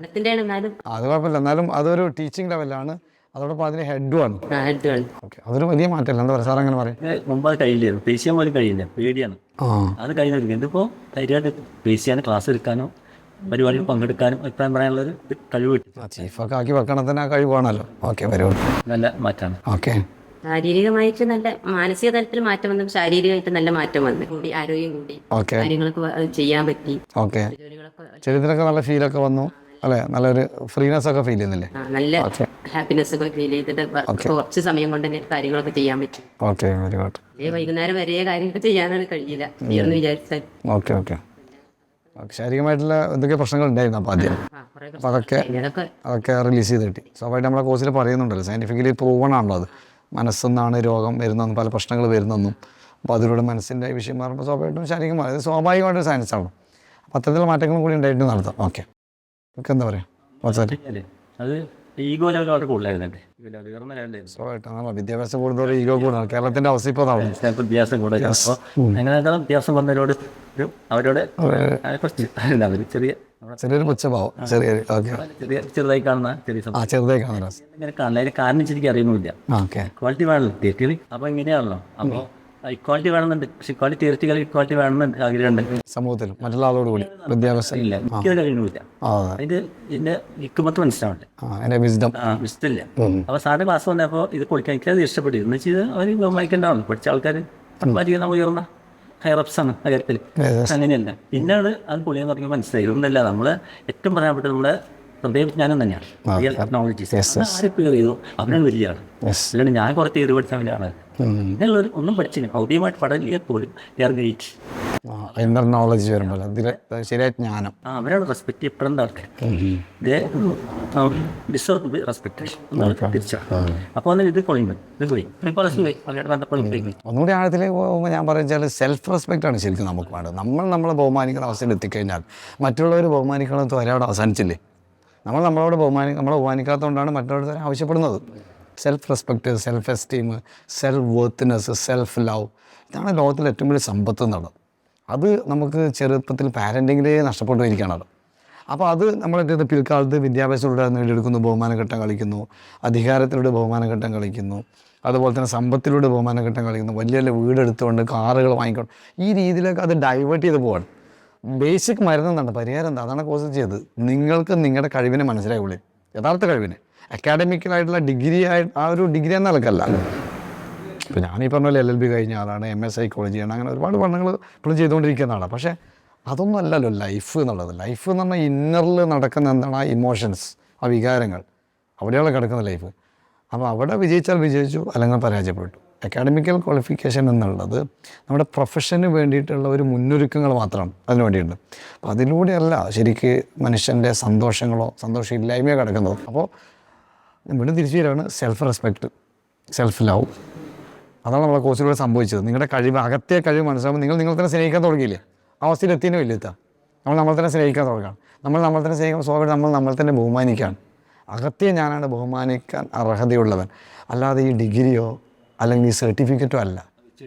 അത് കുഴപ്പമില്ല, എന്നാലും അതൊരു ടീച്ചിങ് ലെവലാണ്. അതോടൊപ്പം അതിന് ഹെഡുമാണ്. ഓക്കെ, അതൊരു വലിയ മാറ്റമല്ല? എന്താ പറയുക സാർ, അങ്ങനെ പറയും? മുമ്പ് അത് കഴിയില്ലായിരുന്നു, ഫേസ് ചെയ്യാൻ പോലും കഴിയില്ല, പേടിയാണ്. അത് കഴിഞ്ഞിരിക്കും. ഇതിപ്പോൾ ധൈര്യമായിട്ട് ഫേസ് ചെയ്യാനും ക്ലാസ് എടുക്കാനോ പരിപാടിയിൽ പങ്കെടുക്കാനും അഭിപ്രായം പറയാനുള്ളൊരു കഴിവ് കിട്ടി. ചീഫൊക്കെ ആക്കി വെക്കണം തന്നെ ആ കഴിവാണല്ലോ. ഓക്കെ, വരും. നല്ല മാറ്റമാണ്. ഓക്കെ, ശാരീരികമായിട്ട് നല്ല, മാനസിക തലത്തിൽ മാറ്റം വന്നു, ശാരീരികമായിട്ട് നല്ല മാറ്റം വന്നു, കൂടി ആരോഗ്യം കൂടി, കാര്യങ്ങളൊക്കെ ചെയ്യാൻ പറ്റി. ഓക്കെ, ശരീരത്തിലൊക്കെ നല്ല ഫീലൊക്കെ വന്നു അല്ലേ? നല്ലൊരു ഫ്രീനെസ് ഒക്കെ ഫീൽ ചെയ്യുന്നില്ലേ? നല്ല ഹാപ്പിനെസ് ഒക്കെ ഫീൽ ചെയ്തിട്ട് കുറച്ച് സമയം കൊണ്ട് തന്നെ കാര്യങ്ങളൊക്കെ ചെയ്യാൻ പറ്റും. Okay, very good. വൈകുന്നേരം വരെ കാര്യങ്ങൾ ചെയ്യാനാണ് കഴിയില്ല എന്ന് വിചാരിച്ചാൽ. Okay, okay. ശാരീരികമായിട്ടുള്ള എന്തൊക്കെ പ്രശ്നങ്ങൾ ഉണ്ടായിരുന്നു അപ്പോൾ ആദ്യം? അപ്പോൾ അതൊക്കെ റിലീസ് ചെയ്ത് കിട്ടി. സ്വാഭാവികമായിട്ട് നമ്മളെ കോഴ്സിൽ പറയുന്നുണ്ടല്ലോ, സയൻറ്റിഫിക്കലി പ്രൂവൺ ആണല്ലോ അത്. മനസ്സെന്നാണ് രോഗം വരുന്നതെന്നും പല പ്രശ്നങ്ങൾ വരുന്നെന്നും. അപ്പോൾ അതിലൂടെ മനസ്സിൻ്റെ വിഷയം മാറുമ്പോൾ സ്വാഭാവികമായിട്ടും ശാരീരികമായി, അത് സ്വാഭാവികമായിട്ട് സയൻസാണ്. അപ്പോൾ അത്തരത്തിലുള്ള മാറ്റങ്ങളും കൂടി ഉണ്ടായിട്ട് നടത്താം. ഓക്കെ, നമുക്ക് എന്താ പറയുക? അത് ഈഗോ ലെവൽ വളരെ കൂടുതലായിരുന്നു. സ്വാഭാവികമായിട്ടാണല്ലോ, വിദ്യാഭ്യാസം കൂടുതൽ ഈഗോ കൂടുതലാണ്. കേരളത്തിൻ്റെ അവസ്ഥ ഇപ്പോൾ അതാണ്. വ്യത്യാസം കൂടുതൽ. അപ്പോൾ എങ്ങനെയാണെങ്കിലും വ്യത്യാസം വന്നവരോട് അവരോട് ചെറിയൊരു പുച്ഛഭാവം, ചെറുതായി കാണുന്ന ചെറുതായി കാണുന്ന ഇങ്ങനെ കാണുന്ന അതിന് കാരണം ശരിക്കും അറിയുന്നില്ല. ക്വാളിറ്റി വേണമല്ലോ തിയറി. അപ്പോൾ ഇങ്ങനെയാണല്ലോ. അപ്പോൾ ഇക്വാളിറ്റി വേണമെന്നുണ്ട്, പക്ഷെ ഇക്വാളിറ്റി തിയറിറ്റിക്കൽ ഇക്വാളിറ്റി വേണമെന്ന് ആഗ്രഹമുണ്ട് സമൂഹത്തിൽ മറ്റുള്ള ആളോട് കൂടി. വിദ്യാഭ്യാസം ഇല്ല, എനിക്കത് കഴിയുന്നില്ല. ഇതിന്റെ ഹിക്മത്ത് മനസ്സിലാവണ്ടേ, വിസ്ഡം ഇഷ്ടമില്ല. അപ്പോൾ സാറിന്റെ ക്ലാസ് വന്നപ്പോൾ ഇത് കൊടുക്കാൻ എനിക്കത് ഇഷ്ടപ്പെട്ടു. എന്ന് വെച്ചാൽ അവർ ബഹുമാനിക്കേണ്ടതാണ്. പഠിച്ച ആൾക്കാർ നമ്മൾ ഉയർന്ന ഹൈറപ്സാണ് ആ കാര്യത്തിൽ. അങ്ങനെയല്ല. പിന്നീട് അത് പൊളിയെന്ന് പറഞ്ഞാൽ മനസ്സിലായി ഇതൊന്നല്ല. നമ്മൾ ഏറ്റവും പ്രധാനപ്പെട്ട നമ്മുടെ ഹൃദയജ്ഞാനം തന്നെയാണ്. റിയൽ ടെക്നോളജീസ് ആര് ക്ലിയർ ചെയ്തു അവരാണ് വലിയ ആൾ. അല്ലാണ്ട് ഞാൻ കുറച്ച് തീർ പഠിച്ച വലിയാണ്. ഇങ്ങനെയുള്ളവർ ഒന്നും പഠിച്ചില്ല, ഭൗതികമായിട്ട് പഠനത്തിൽ പോലും ഗ്രേറ്റ് ഇന്നർ നോളജ് വരുമ്പോൾ ശരിയായ ജ്ഞാനം. അവരാണ് റെസ്പെക്ട് ചെയ്യപ്പെടേണ്ട ആൾക്കാർ. ഡിസേർവ് റെസ്പെക്ടേഷൻ തിരിച്ചാണ്. അപ്പോൾ അന്നേരം ഇത് കൊള്ളുമ്പോൾ ഇത് പോയി അവരുടെ ബന്ധപ്പെടും. ഒന്നുകൂടി ആഴത്തിലേക്ക് പോകുമ്പോൾ ഞാൻ പറയുന്നത് സെൽഫ് റെസ്പെക്റ്റാണ് ശരിക്കും നമുക്ക് വേണ്ടത്. നമ്മളെ ബഹുമാനിക്കുന്ന അവസ്ഥയിൽ എത്തിക്കഴിഞ്ഞാൽ മറ്റുള്ളവർ ബഹുമാനിക്കണമെന്ന് ഒരാൾ അവസാനിച്ചില്ലേ? നമ്മളെ ബഹുമാനിക്കാത്തതുകൊണ്ടാണ് മറ്റുള്ളവർ ആവശ്യപ്പെടുന്നത്. Self respect, self esteem, self worthiness, self love, ഇതാണ് ലോകത്തിലെ ഏറ്റവും വലിയ സമ്പത്ത് എന്നുള്ളത്. അത് നമുക്ക് ചെറുപ്പത്തിൽ പാരൻറ്റിങ്ങിലേ നഷ്ടപ്പെട്ടു പോയിരിക്കുകയാണ്. അപ്പോൾ അത് നമ്മളെ പിൽക്കാലത്ത് വിദ്യാഭ്യാസത്തിലൂടെ നേടിയെടുക്കുന്നു, ബഹുമാനഘട്ടം കളിക്കുന്നു, അധികാരത്തിലൂടെ ബഹുമാനഘട്ടം കളിക്കുന്നു, അതുപോലെ തന്നെ സമ്പത്തിലൂടെ ബഹുമാനഘട്ടം കളിക്കുന്നു, വലിയ വലിയ വീടെടുത്തുകൊണ്ട് കാറുകൾ വാങ്ങിക്കൊണ്ട് ഈ രീതിയിലൊക്കെ അത് ഡൈവേർട്ട് ചെയ്ത് പോവാണ്. ബേസിക് മരുന്ന് എന്താണ്, പരിഹാരം എന്താ? അതാണ് കോഴ്സ് ചെയ്തത്. നിങ്ങൾക്ക് നിങ്ങളുടെ കഴിവിനെ മനസ്സിലാവുള്ളൂ, യഥാർത്ഥ കഴിവിനെ. അക്കാഡമിക്കലായിട്ടുള്ള ഡിഗ്രി ആ ഒരു ഡിഗ്രി എന്ന നിലക്കല്ല. ഇപ്പോൾ ഞാനീ പറഞ്ഞ പോലെ LLB കഴിഞ്ഞ ആളാണ്, MS സൈക്കോളജിയാണ്, അങ്ങനെ ഒരുപാട് പഠനങ്ങൾ ഇപ്പോഴും ചെയ്തുകൊണ്ടിരിക്കുന്ന ആളാണ്. പക്ഷേ അതൊന്നും അല്ലല്ലോ ലൈഫ് എന്നുള്ളത്. ലൈഫ് എന്ന് പറഞ്ഞാൽ ഇന്നറിൽ നടക്കുന്ന എന്താണ്, ആ ഇമോഷൻസ്, ആ വികാരങ്ങൾ, അവിടെയാണ് കിടക്കുന്ന ലൈഫ്. അപ്പോൾ അവിടെ വിജയിച്ചാൽ വിജയിച്ചു, അല്ലെങ്കിൽ പരാജയപ്പെട്ടു. അക്കാഡമിക്കൽ ക്വാളിഫിക്കേഷൻ എന്നുള്ളത് നമ്മുടെ പ്രൊഫഷന് വേണ്ടിയിട്ടുള്ള ഒരു മുന്നൊരുക്കങ്ങൾ മാത്രമാണ്, അതിന് വേണ്ടിയിട്ടുണ്ട്. അപ്പോൾ അതിലൂടെയല്ല ശരിക്ക് മനുഷ്യൻ്റെ സന്തോഷങ്ങളോ സന്തോഷമില്ലായ്മയോ കിടക്കുന്നത്. അപ്പോൾ വീണ്ടും തിരിച്ചു വരികയാണ് സെൽഫ് റെസ്പെക്റ്റ്, സെൽഫ് ലവ്. അതാണ് നമ്മളെ കോഴ്സിലൂടെ സംഭവിച്ചത്. നിങ്ങളുടെ കഴിവ്, അകത്തെ കഴിവ് മനസ്സിലാകുമ്പോൾ നിങ്ങൾ തന്നെ സ്നേഹിക്കാൻ തുടങ്ങിയില്ലേ? ആ അവസ്ഥയിൽ എത്തിയതിനും വലിയ നമ്മൾ തന്നെ സ്നേഹിക്കാൻ തുടങ്ങണം. നമ്മൾ തന്നെ സ്നേഹിക്കുമ്പോൾ സ്വാഭാവികം നമ്മൾ തന്നെ ബഹുമാനിക്കുകയാണ്. അകത്തെ ഞാനാണ് ബഹുമാനിക്കാൻ അർഹതയുള്ളവൻ, അല്ലാതെ ഈ ഡിഗ്രിയോ അല്ലെങ്കിൽ ഈ സർട്ടിഫിക്കറ്റോ അല്ല.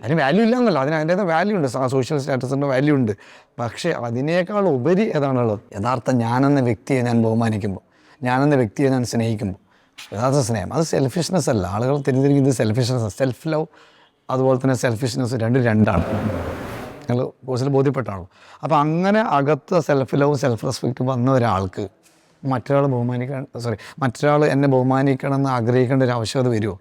അതിന് വാല്യൂ ഇല്ല അതിന് അതിൻ്റെ വാല്യൂ ഉണ്ട്, സോഷ്യൽ സ്റ്റാറ്റസിൻ്റെ വാല്യൂ ഉണ്ട്. പക്ഷേ അതിനേക്കാൾ ഉപരി ഏതാണുള്ളത്, യഥാർത്ഥ ഞാനെന്ന വ്യക്തിയെ ഞാൻ ബഹുമാനിക്കുമ്പോൾ, ഞാനെന്ന വ്യക്തിയെ ഞാൻ സ്നേഹിക്കുമ്പോൾ, യഥാർത്ഥ സ്നേഹം. അത് സെൽഫിഷ്നെസ് അല്ല. ആളുകൾ തിരിഞ്ഞിരിക്കുന്നത് സെൽഫിഷ്നെസ്. സെൽഫ് ലവ് അതുപോലെ തന്നെ സെൽഫിഷ്നെസ് രണ്ടാണ്. ഞങ്ങൾ കോഴ്സിൽ ബോധ്യപ്പെട്ടാണല്ലോ. അപ്പോൾ അങ്ങനെ അകത്ത് സെൽഫ് ലവ് സെൽഫ് റെസ്പെക്റ്റ് വന്ന ഒരാൾക്ക് മറ്റൊരാൾ എന്നെ ബഹുമാനിക്കണമെന്ന് ആഗ്രഹിക്കേണ്ട ഒരു ആവശ്യകത വരുമോ?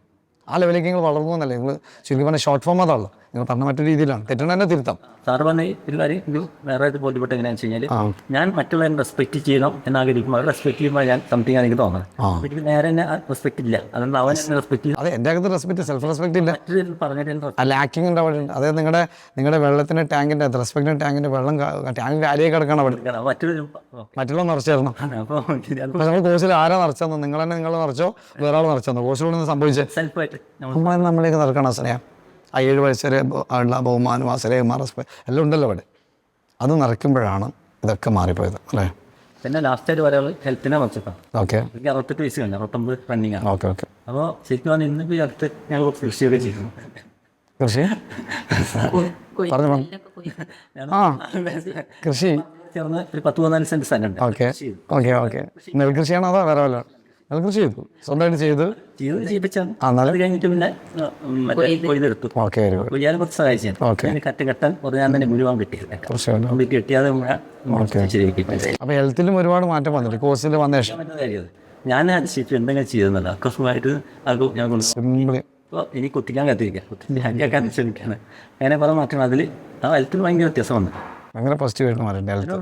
ആ ലെവലിലേക്ക് നിങ്ങൾ വളർന്നു എന്നല്ലേ. നിങ്ങൾ ശരിക്കും പറഞ്ഞാൽ ഷോർട്ട് ഫോം അതാണല്ലോ. നിങ്ങൾ പറഞ്ഞ മറ്റൊരു രീതിയിലാണ്, തെറ്റണ തന്നെ തിരുത്താം. സാറ് പറഞ്ഞ ഒരു കാര്യം ഇത് വേറെ ബോധ്യപ്പെട്ട എങ്ങനെയാണെന്ന് വെച്ച് കഴിഞ്ഞാൽ, ഞാൻ മറ്റുള്ളവരെ റെസ്പെക്ട് ചെയ്യണം എന്നാഗ്രഹിക്കുമ്പോൾ റെസ്പെക്ട് ചെയ്യുമ്പോൾ ഞാൻ സംതിങ് എനിക്ക് തോന്നുന്നത് എനിക്ക് നേരെ തന്നെ റെസ്പെക്ട് ഇല്ല. അതുകൊണ്ട് അവൻ എന്നെ റെസ്പെക്ട് ചെയ്യും. അതെ, എൻ്റെ അകത്ത് റെസ്പെക്ട്, സെൽഫ് റെസ്പെക്ട് ഇല്ല. പറഞ്ഞിട്ട് ലാക്കിംഗ് ഉണ്ട് അവിടെ. അതായത് നിങ്ങളുടെ വെള്ളത്തിൻ്റെ ടാങ്കിൻ്റെ റെസ്പെക്റ്റിൻ്റെ ടാങ്കിൻ്റെ വെള്ളം ടാങ്ക് കാലിയായി കിടക്കണം അവിടെ. മറ്റുള്ള നിറച്ചു തരണം. അപ്പോൾ നമ്മൾ കോഴ്സിൽ ആരാ നിറച്ചെന്ന്, നിങ്ങൾ നിറച്ചോ വേറെ ആൾ നിറച്ചെന്നോ? കോഴ്സിലൂടെ സംഭവിച്ചത് സെൽഫായിട്ട് നമ്മളിലേക്ക് നിറക്കണം. സ്നേഹം, ആ 7 വയസ്സ് വരെ ഉള്ള ബഹുമാനം, സ്നേഹം, റെസ്പെക്ട് എല്ലാം ഉണ്ടല്ലോ അവിടെ. അത് നിറയ്ക്കുമ്പോഴാണ് ഇതൊക്കെ മാറിപ്പോയത് അല്ലേ. പിന്നെ ലാസ്റ്റ് ഒരാൾ ഹെൽത്തിനെ വെച്ചിട്ടാണ്. ഓക്കെ, എനിക്ക് 68 വയസ്സ് കഴിഞ്ഞു, 69 റണ്ണിങ് ആണ്. ഓക്കെ. അപ്പോൾ ശരിക്കും പറഞ്ഞാൽ ഇന്നിപ്പോൾ ഈ അടുത്ത് ഞങ്ങൾ കൃഷിയൊക്കെ ചെയ്യുന്നു. കൃഷി പറഞ്ഞു. കൃഷി ചേർന്ന് ഒരു 10-14 സെൻറ്റ് സ്ഥലമുണ്ട്. ഓക്കെ. നെൽകൃഷിയാണോ അതോ വേറെ വല്ല? നെൽകൃഷി ചെയ്തു, സ്വന്തമായിട്ട് ചെയ്യിപ്പിച്ചാണ്. അത് കഴിഞ്ഞിട്ട് പിന്നെ കൊയ്തെടുത്തു. കൊയ്യാൻ കുറച്ച് സഹായിച്ചു. കെട്ടാൻ ഞാൻ തന്നെ മുഴുവൻ കിട്ടിയത് കിട്ടിയാതെ ശരിയാക്കി. അപ്പോൾ ഹെൽത്തിലും ഒരുപാട് മാറ്റം വന്നിട്ട് കോഴ്സിൽ വന്ന ശേഷം ഞാൻ ശരിക്കും എന്തെങ്കിലും ചെയ്തെന്നല്ല അക്കസ്മായിട്ട് അത് ഞാൻ കൊണ്ട് ഇപ്പോൾ എനിക്ക് കുത്തിക്കാൻ കത്തിരിക്കാം, കുത്തിക്കാൻ ശ്രമിക്കാണ്. അങ്ങനെ പല മാറ്റം അതിൽ ആ ഹെൽത്തിൽ ഭയങ്കര വ്യത്യാസം വന്നു. അങ്ങനെ പോസിറ്റീവായിട്ട് മാറിയിട്ടുണ്ട്.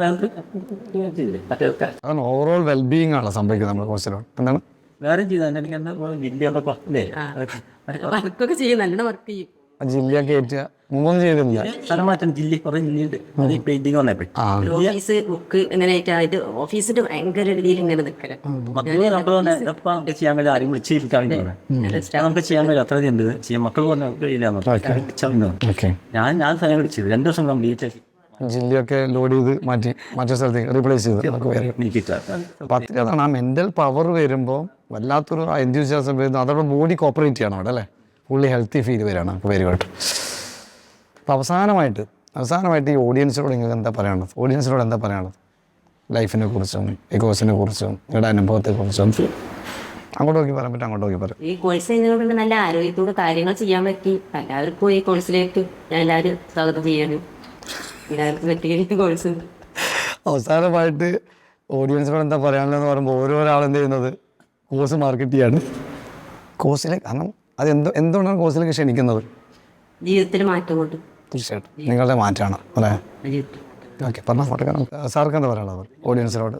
അതാണ് ഓവറോൾ വെൽബീയിങ് ആണ് സംഭവിക്കുന്നത് നമ്മുടെ കോഴ്സിലാണ്. എന്താണ് വേറെ ചെയ്താൽ എനിക്ക് എന്താ ജില്ലയൊക്കെ ജില്ല കയറ്റുക മുമ്പൊന്നും ചെയ്തില്ല. സ്ഥലം മാറ്റം ജില്ല കുറേ ജില്ലയുണ്ട്. അത് ഈ പെയിന്റിങ് വന്നപ്പോഴും ഓഫീസിന്റെ ഭയങ്കര രീതിയിൽ ഇങ്ങനെ നിൽക്കല് ചെയ്യാൻ കഴിയും. ആരും വിളിച്ചിരിക്കാൻ നമുക്ക് ചെയ്യാൻ കഴിയും. അത്ര ഉണ്ട് ചെയ്യാൻ മക്കൾ ഞാൻ സ്ഥലം വിളിച്ചത് 2 ദിവസം കംപ്ലീറ്റ് ജില്ലയൊക്കെ ലോഡ് ചെയ്ത് മറ്റേ സ്ഥലത്തേക്ക് റീപ്ലേസ് ചെയ്ത് നമുക്ക് അതാണ് ആ മെൻ്റൽ പവർ വരുമ്പോൾ വല്ലാത്തൊരു എൻത്യൂസിയാസം വരുന്നു. അതോടെ ബോഡി കോപ്പറേറ്റ് ചെയ്യണം അവിടെ അല്ലേ. ഫുള്ളി ഹെൽത്തി ഫീൽ വരികയാണ്. അപ്പോൾ വെരി ഗുഡ്. അപ്പോൾ അവസാനമായിട്ട് ഈ ഓഡിയൻസിനോട് നിങ്ങൾക്ക് എന്താ പറയാനുള്ളത്? ലൈഫിനെ കുറിച്ചും ഈ കോഴ്സിനെ കുറിച്ചും നിങ്ങളുടെ അനുഭവത്തെക്കുറിച്ചും അങ്ങോട്ട് നോക്കി പറയാൻ പറ്റും, അങ്ങോട്ട് നോക്കി പറയാം. ഈ കോഴ്സ് കഴിഞ്ഞുകൊണ്ട് നല്ല ആരോഗ്യത്തോടെ കാര്യങ്ങൾ ചെയ്യാൻ പറ്റി. എല്ലാവർക്കും ഈ കോഴ്സിലേക്ക് ഞാൻ എല്ലാവരും സ്വാഗതം ചെയ്യാനും എല്ലാവർക്കും പറ്റിയ കോഴ്സ്. അവസാനമായിട്ട് ഓഡിയൻസിനോട് എന്താ പറയാനുള്ളതെന്ന് പറയുമ്പോൾ ഓരോരാൾ എന്ത് ചെയ്യുന്നത് കോഴ്സ് മാർക്കറ്റ് ചെയ്യാണ്. കോഴ്സിലേക്ക് കാരണം എന്തുകൊണ്ടാണ് കോഴ്സിലേക്ക് ക്ഷണിക്കുന്നത്? ജീവിതത്തിൽ മാറ്റം കൊണ്ട്. തീർച്ചയായിട്ടും നിങ്ങളുടെ മാറ്റമാണ് അല്ലേ. ഓക്കെ, പറഞ്ഞാൽ സാർക്ക് എന്താ പറയാനുള്ളത് ഓഡിയൻസിനോട്?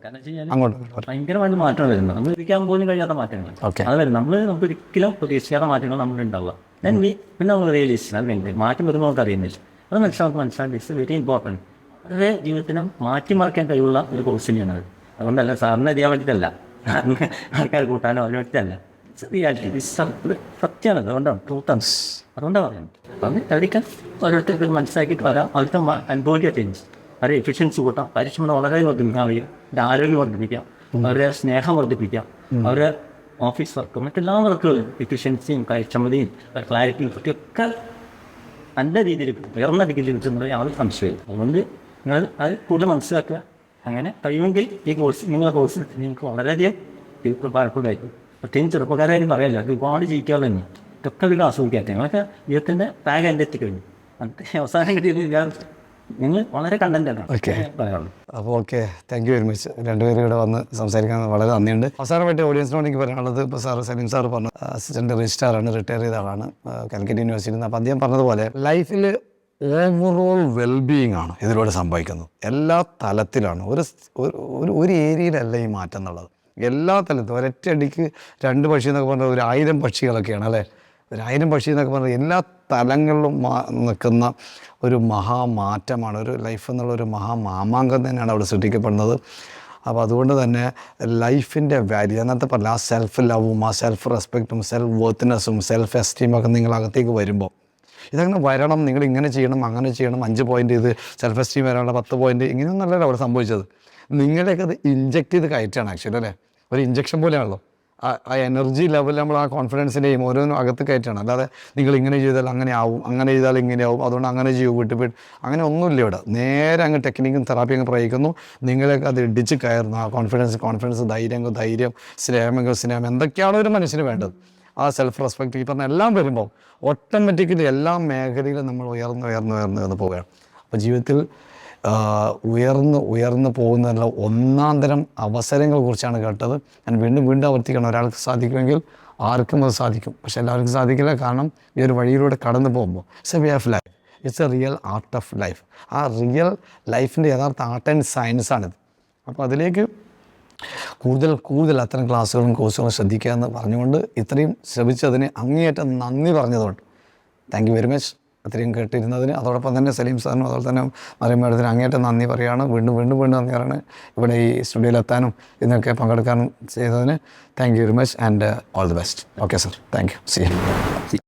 അങ്ങോട്ട് ഭയങ്കരമായിട്ട് മാറ്റം വരുന്നത് നമ്മൾ ഇരിക്കാൻ പോലും കഴിയാത്ത മാറ്റങ്ങൾ. അത് വരും. നമുക്ക് ഒരിക്കലും പ്രതീക്ഷിക്കാത്ത മാറ്റങ്ങൾ നമ്മളുണ്ടാവുക. പിന്നെ നമ്മൾ റിയലൈസ് അത് വേണ്ടി മാറ്റം വരുമ്പോൾ നമുക്ക് അറിയുന്നില്ല. അത് മനസ്സിലാക്കി ഇറ്റ്സ് വെരി ഇമ്പോർട്ടൻറ്റ്. അത് ജീവിതത്തിനെ മാറ്റിമറിക്കാൻ കഴിവുള്ള ഒരു കോഴ്സ് തന്നെയാണ് അത്. അതുകൊണ്ടല്ല സാറിനെ അറിയാൻ വേണ്ടിയിട്ടല്ല, ആൾക്കാർ കൂട്ടാനോ അതിന് വേണ്ടിയിട്ടല്ല. റിയാലിറ്റി സത്യമാണ്. അതുകൊണ്ടാണ് ട്രൂത്താണ്. അതുകൊണ്ടാണ് പറയുന്നത്. അപ്പം തടിക്കാൻ ഓരോരുത്തർക്ക് മനസ്സിലാക്കിയിട്ട് വരാം. അവിടുത്തെ അനുഭവിക്കുക ചേഞ്ച് അവരെ എഫിഷ്യൻസി കൂട്ടാം, പരിശ്രമം വളരെ വർദ്ധിപ്പിക്കാൻ കഴിയും, അവരുടെ ആരോഗ്യം വർദ്ധിപ്പിക്കാം, അവരുടെ സ്നേഹം വർദ്ധിപ്പിക്കാം, അവരുടെ ഓഫീസ് വർക്കും മറ്റെല്ലാ വർക്കുകളും എഫിഷ്യൻസിയും കാര്യക്ഷമതയും ക്ലാരിറ്റിയും ഒക്കെ നല്ല രീതിയിൽ ഉയർന്ന ഡിഗ്രിയിൽ കിട്ടുന്നത് യാതൊരു സംശയമില്ല. അതുകൊണ്ട് നിങ്ങൾ അത് കൂടുതൽ മനസ്സിലാക്കുക. അങ്ങനെ കഴിയുമെങ്കിൽ ഈ കോഴ്സ് നിങ്ങളുടെ കോഴ്സ് നിങ്ങൾക്ക് വളരെയധികം പലപ്പോഴായിരിക്കും. പ്രത്യേകിച്ച് ചെറുപ്പക്കാരായാലും പറയാമല്ലോ, അത് ഒരുപാട് ജീവിക്കാറുള്ള തന്നെ ഇതൊക്കെ ഒരു ആസ്വദിക്കാൻ ഞങ്ങളൊക്കെ ജീവിതത്തിൻ്റെ പാക എൻ്റെ എത്തിക്കഴിഞ്ഞു. എന്നിട്ട് അവസാനം കിട്ടിയത് നിങ്ങൾ വളരെ കണ്ടന്റാണ് പറയാനുള്ളത്. അപ്പോൾ okay, thank you very much. രണ്ടുപേരും ഇവിടെ വന്ന് സംസാരിക്കാൻ വളരെ നന്ദിയുണ്ട്. അവസാനമായിട്ട് ഓഡിയൻസിനോട് എനിക്ക് പറയാനുള്ളത്, ഇപ്പോൾ സലീം സാർ പറഞ്ഞു അസിസ്റ്റൻ്റ് രജിസ്ട്രാറാണ്, റിട്ടയർ ചെയ്ത ആളാണ് കാലിക്കറ്റ് യൂണിവേഴ്സിറ്റിയിൽ നിന്ന്. അപ്പോൾ അദ്ദേഹം പറഞ്ഞതുപോലെ ലൈഫിൽ ഓവറോൾ വെൽബീയിങ് ആണ് ഇതിലൂടെ സംഭവിക്കുന്നത്. എല്ലാ തലത്തിലാണ്. ഒരു ഏരിയയിലല്ല ഈ മാറ്റം എന്നുള്ളത്. എല്ലാ തലത്തും ഒരൊറ്റയടിക്ക് 2 പക്ഷി എന്നൊക്കെ പറഞ്ഞാൽ 1000 പക്ഷികളൊക്കെയാണ് അല്ലേ. 1000 പക്ഷി എന്നൊക്കെ പറഞ്ഞാൽ എല്ലാ തലങ്ങളിലും നിൽക്കുന്ന ഒരു മഹാമാറ്റമാണ്. ഒരു ലൈഫ് എന്നുള്ളൊരു മഹാമാമാങ്കം തന്നെയാണ് അവിടെ സൃഷ്ടിക്കപ്പെടുന്നത്. അപ്പോൾ അതുകൊണ്ട് തന്നെ ലൈഫിൻ്റെ വാല്യൂ അന്നത്തെ പറഞ്ഞാൽ ആ സെൽഫ് ലവും ആ സെൽഫ് റെസ്പെക്റ്റും സെൽഫ് വർത്ത്നെസ്സും സെൽഫ് എസ്റ്റീമൊക്കെ നിങ്ങളകത്തേക്ക് വരുമ്പോൾ ഇതങ്ങനെ വരണം. നിങ്ങൾ ഇങ്ങനെ ചെയ്യണം, അങ്ങനെ ചെയ്യണം, 5 പോയിൻ്റ് ഇത് സെൽഫ് എസ്റ്റീം വരാനുള്ള 10 പോയിൻ്റ് ഇങ്ങനെയൊന്നല്ലല്ലോ അവിടെ സംഭവിച്ചത്. നിങ്ങളെയൊക്കെ അത് ഇഞ്ചെക്ട് ചെയ്ത് കയറ്റാണ് ആക്ച്വലി അല്ലേ. ഒരു ഇഞ്ചക്ഷൻ പോലെയാണല്ലോ. ആ എനർജി ലെവൽ നമ്മൾ ആ കോൺഫിഡൻസിൻ്റെയും ഓരോന്നും അകത്ത് കയറ്റാണ്. അല്ലാതെ നിങ്ങൾ ഇങ്ങനെ ചെയ്താൽ അങ്ങനെ ആവും, അങ്ങനെ ചെയ്താൽ ഇങ്ങനെ ആവും, അതുകൊണ്ട് അങ്ങനെ ചെയ്യൂ വിട്ട് അങ്ങനെ ഒന്നുമില്ല ഇവിടെ. നേരെ അങ്ങ് ടെക്നിക്കും തെറാപ്പി അങ്ങ് പ്രയോഗിക്കുന്നു. നിങ്ങളൊക്കെ അത് ഇടിച്ച് കയറുന്നു. ആ കോൺഫിഡൻസ്, ധൈര്യം, സ്നേഹം എന്തൊക്കെയാണോ ഒരു മനുഷ്യന് വേണ്ടത്, ആ സെൽഫ് റെസ്പെക്റ്റ്, ഈ പറഞ്ഞ എല്ലാം വരുമ്പോൾ ഓട്ടോമാറ്റിക്കലി എല്ലാ മേഖലയിലും നമ്മൾ ഉയർന്ന് പോവുകയാണ്. അപ്പോൾ ജീവിതത്തിൽ ഉയർന്ന് പോകുന്നതല്ല, ഒന്നാം തരം അവസരങ്ങളെ കുറിച്ചാണ് കേട്ടത്. ഞാൻ വീണ്ടും ആവർത്തിക്കണം, ഒരാൾക്ക് സാധിക്കുമെങ്കിൽ ആർക്കും അത് സാധിക്കും. പക്ഷെ എല്ലാവർക്കും സാധിക്കില്ല. കാരണം ഈ ഒരു വഴിയിലൂടെ കടന്നു പോകുമ്പോൾ it's a way of life, it's A real art of life. ആ റിയൽ ലൈഫിൻ്റെ യഥാർത്ഥ ആർട്ട് ആൻഡ് സയൻസാണിത്. അപ്പോൾ അതിലേക്ക് കൂടുതൽ അത്തരം ക്ലാസ്സുകളും കോഴ്സുകളും ശ്രദ്ധിക്കുക എന്ന് പറഞ്ഞുകൊണ്ട് ഇത്രയും ശ്രമിച്ചതിന് അങ്ങേയറ്റം നന്ദി പറഞ്ഞതുകൊണ്ട് താങ്ക് യു വെരി മച്ച്. അത്രയും കേട്ടിരുന്നതിന്, അതോടൊപ്പം തന്നെ സലീം സാറിനും അതുപോലെ തന്നെ മറിയം മേഡത്തിന് അങ്ങേയറ്റം നന്ദി പറയുകയാണ്. വീണ്ടും നന്ദി പറയാണ് ഇവിടെ ഈ സ്റ്റുഡിയോയിലെത്താനും ഇതിനൊക്കെ പങ്കെടുക്കാനും ചെയ്തതിന്. Thank you very much and all the best. Okay sir, thank you. See U.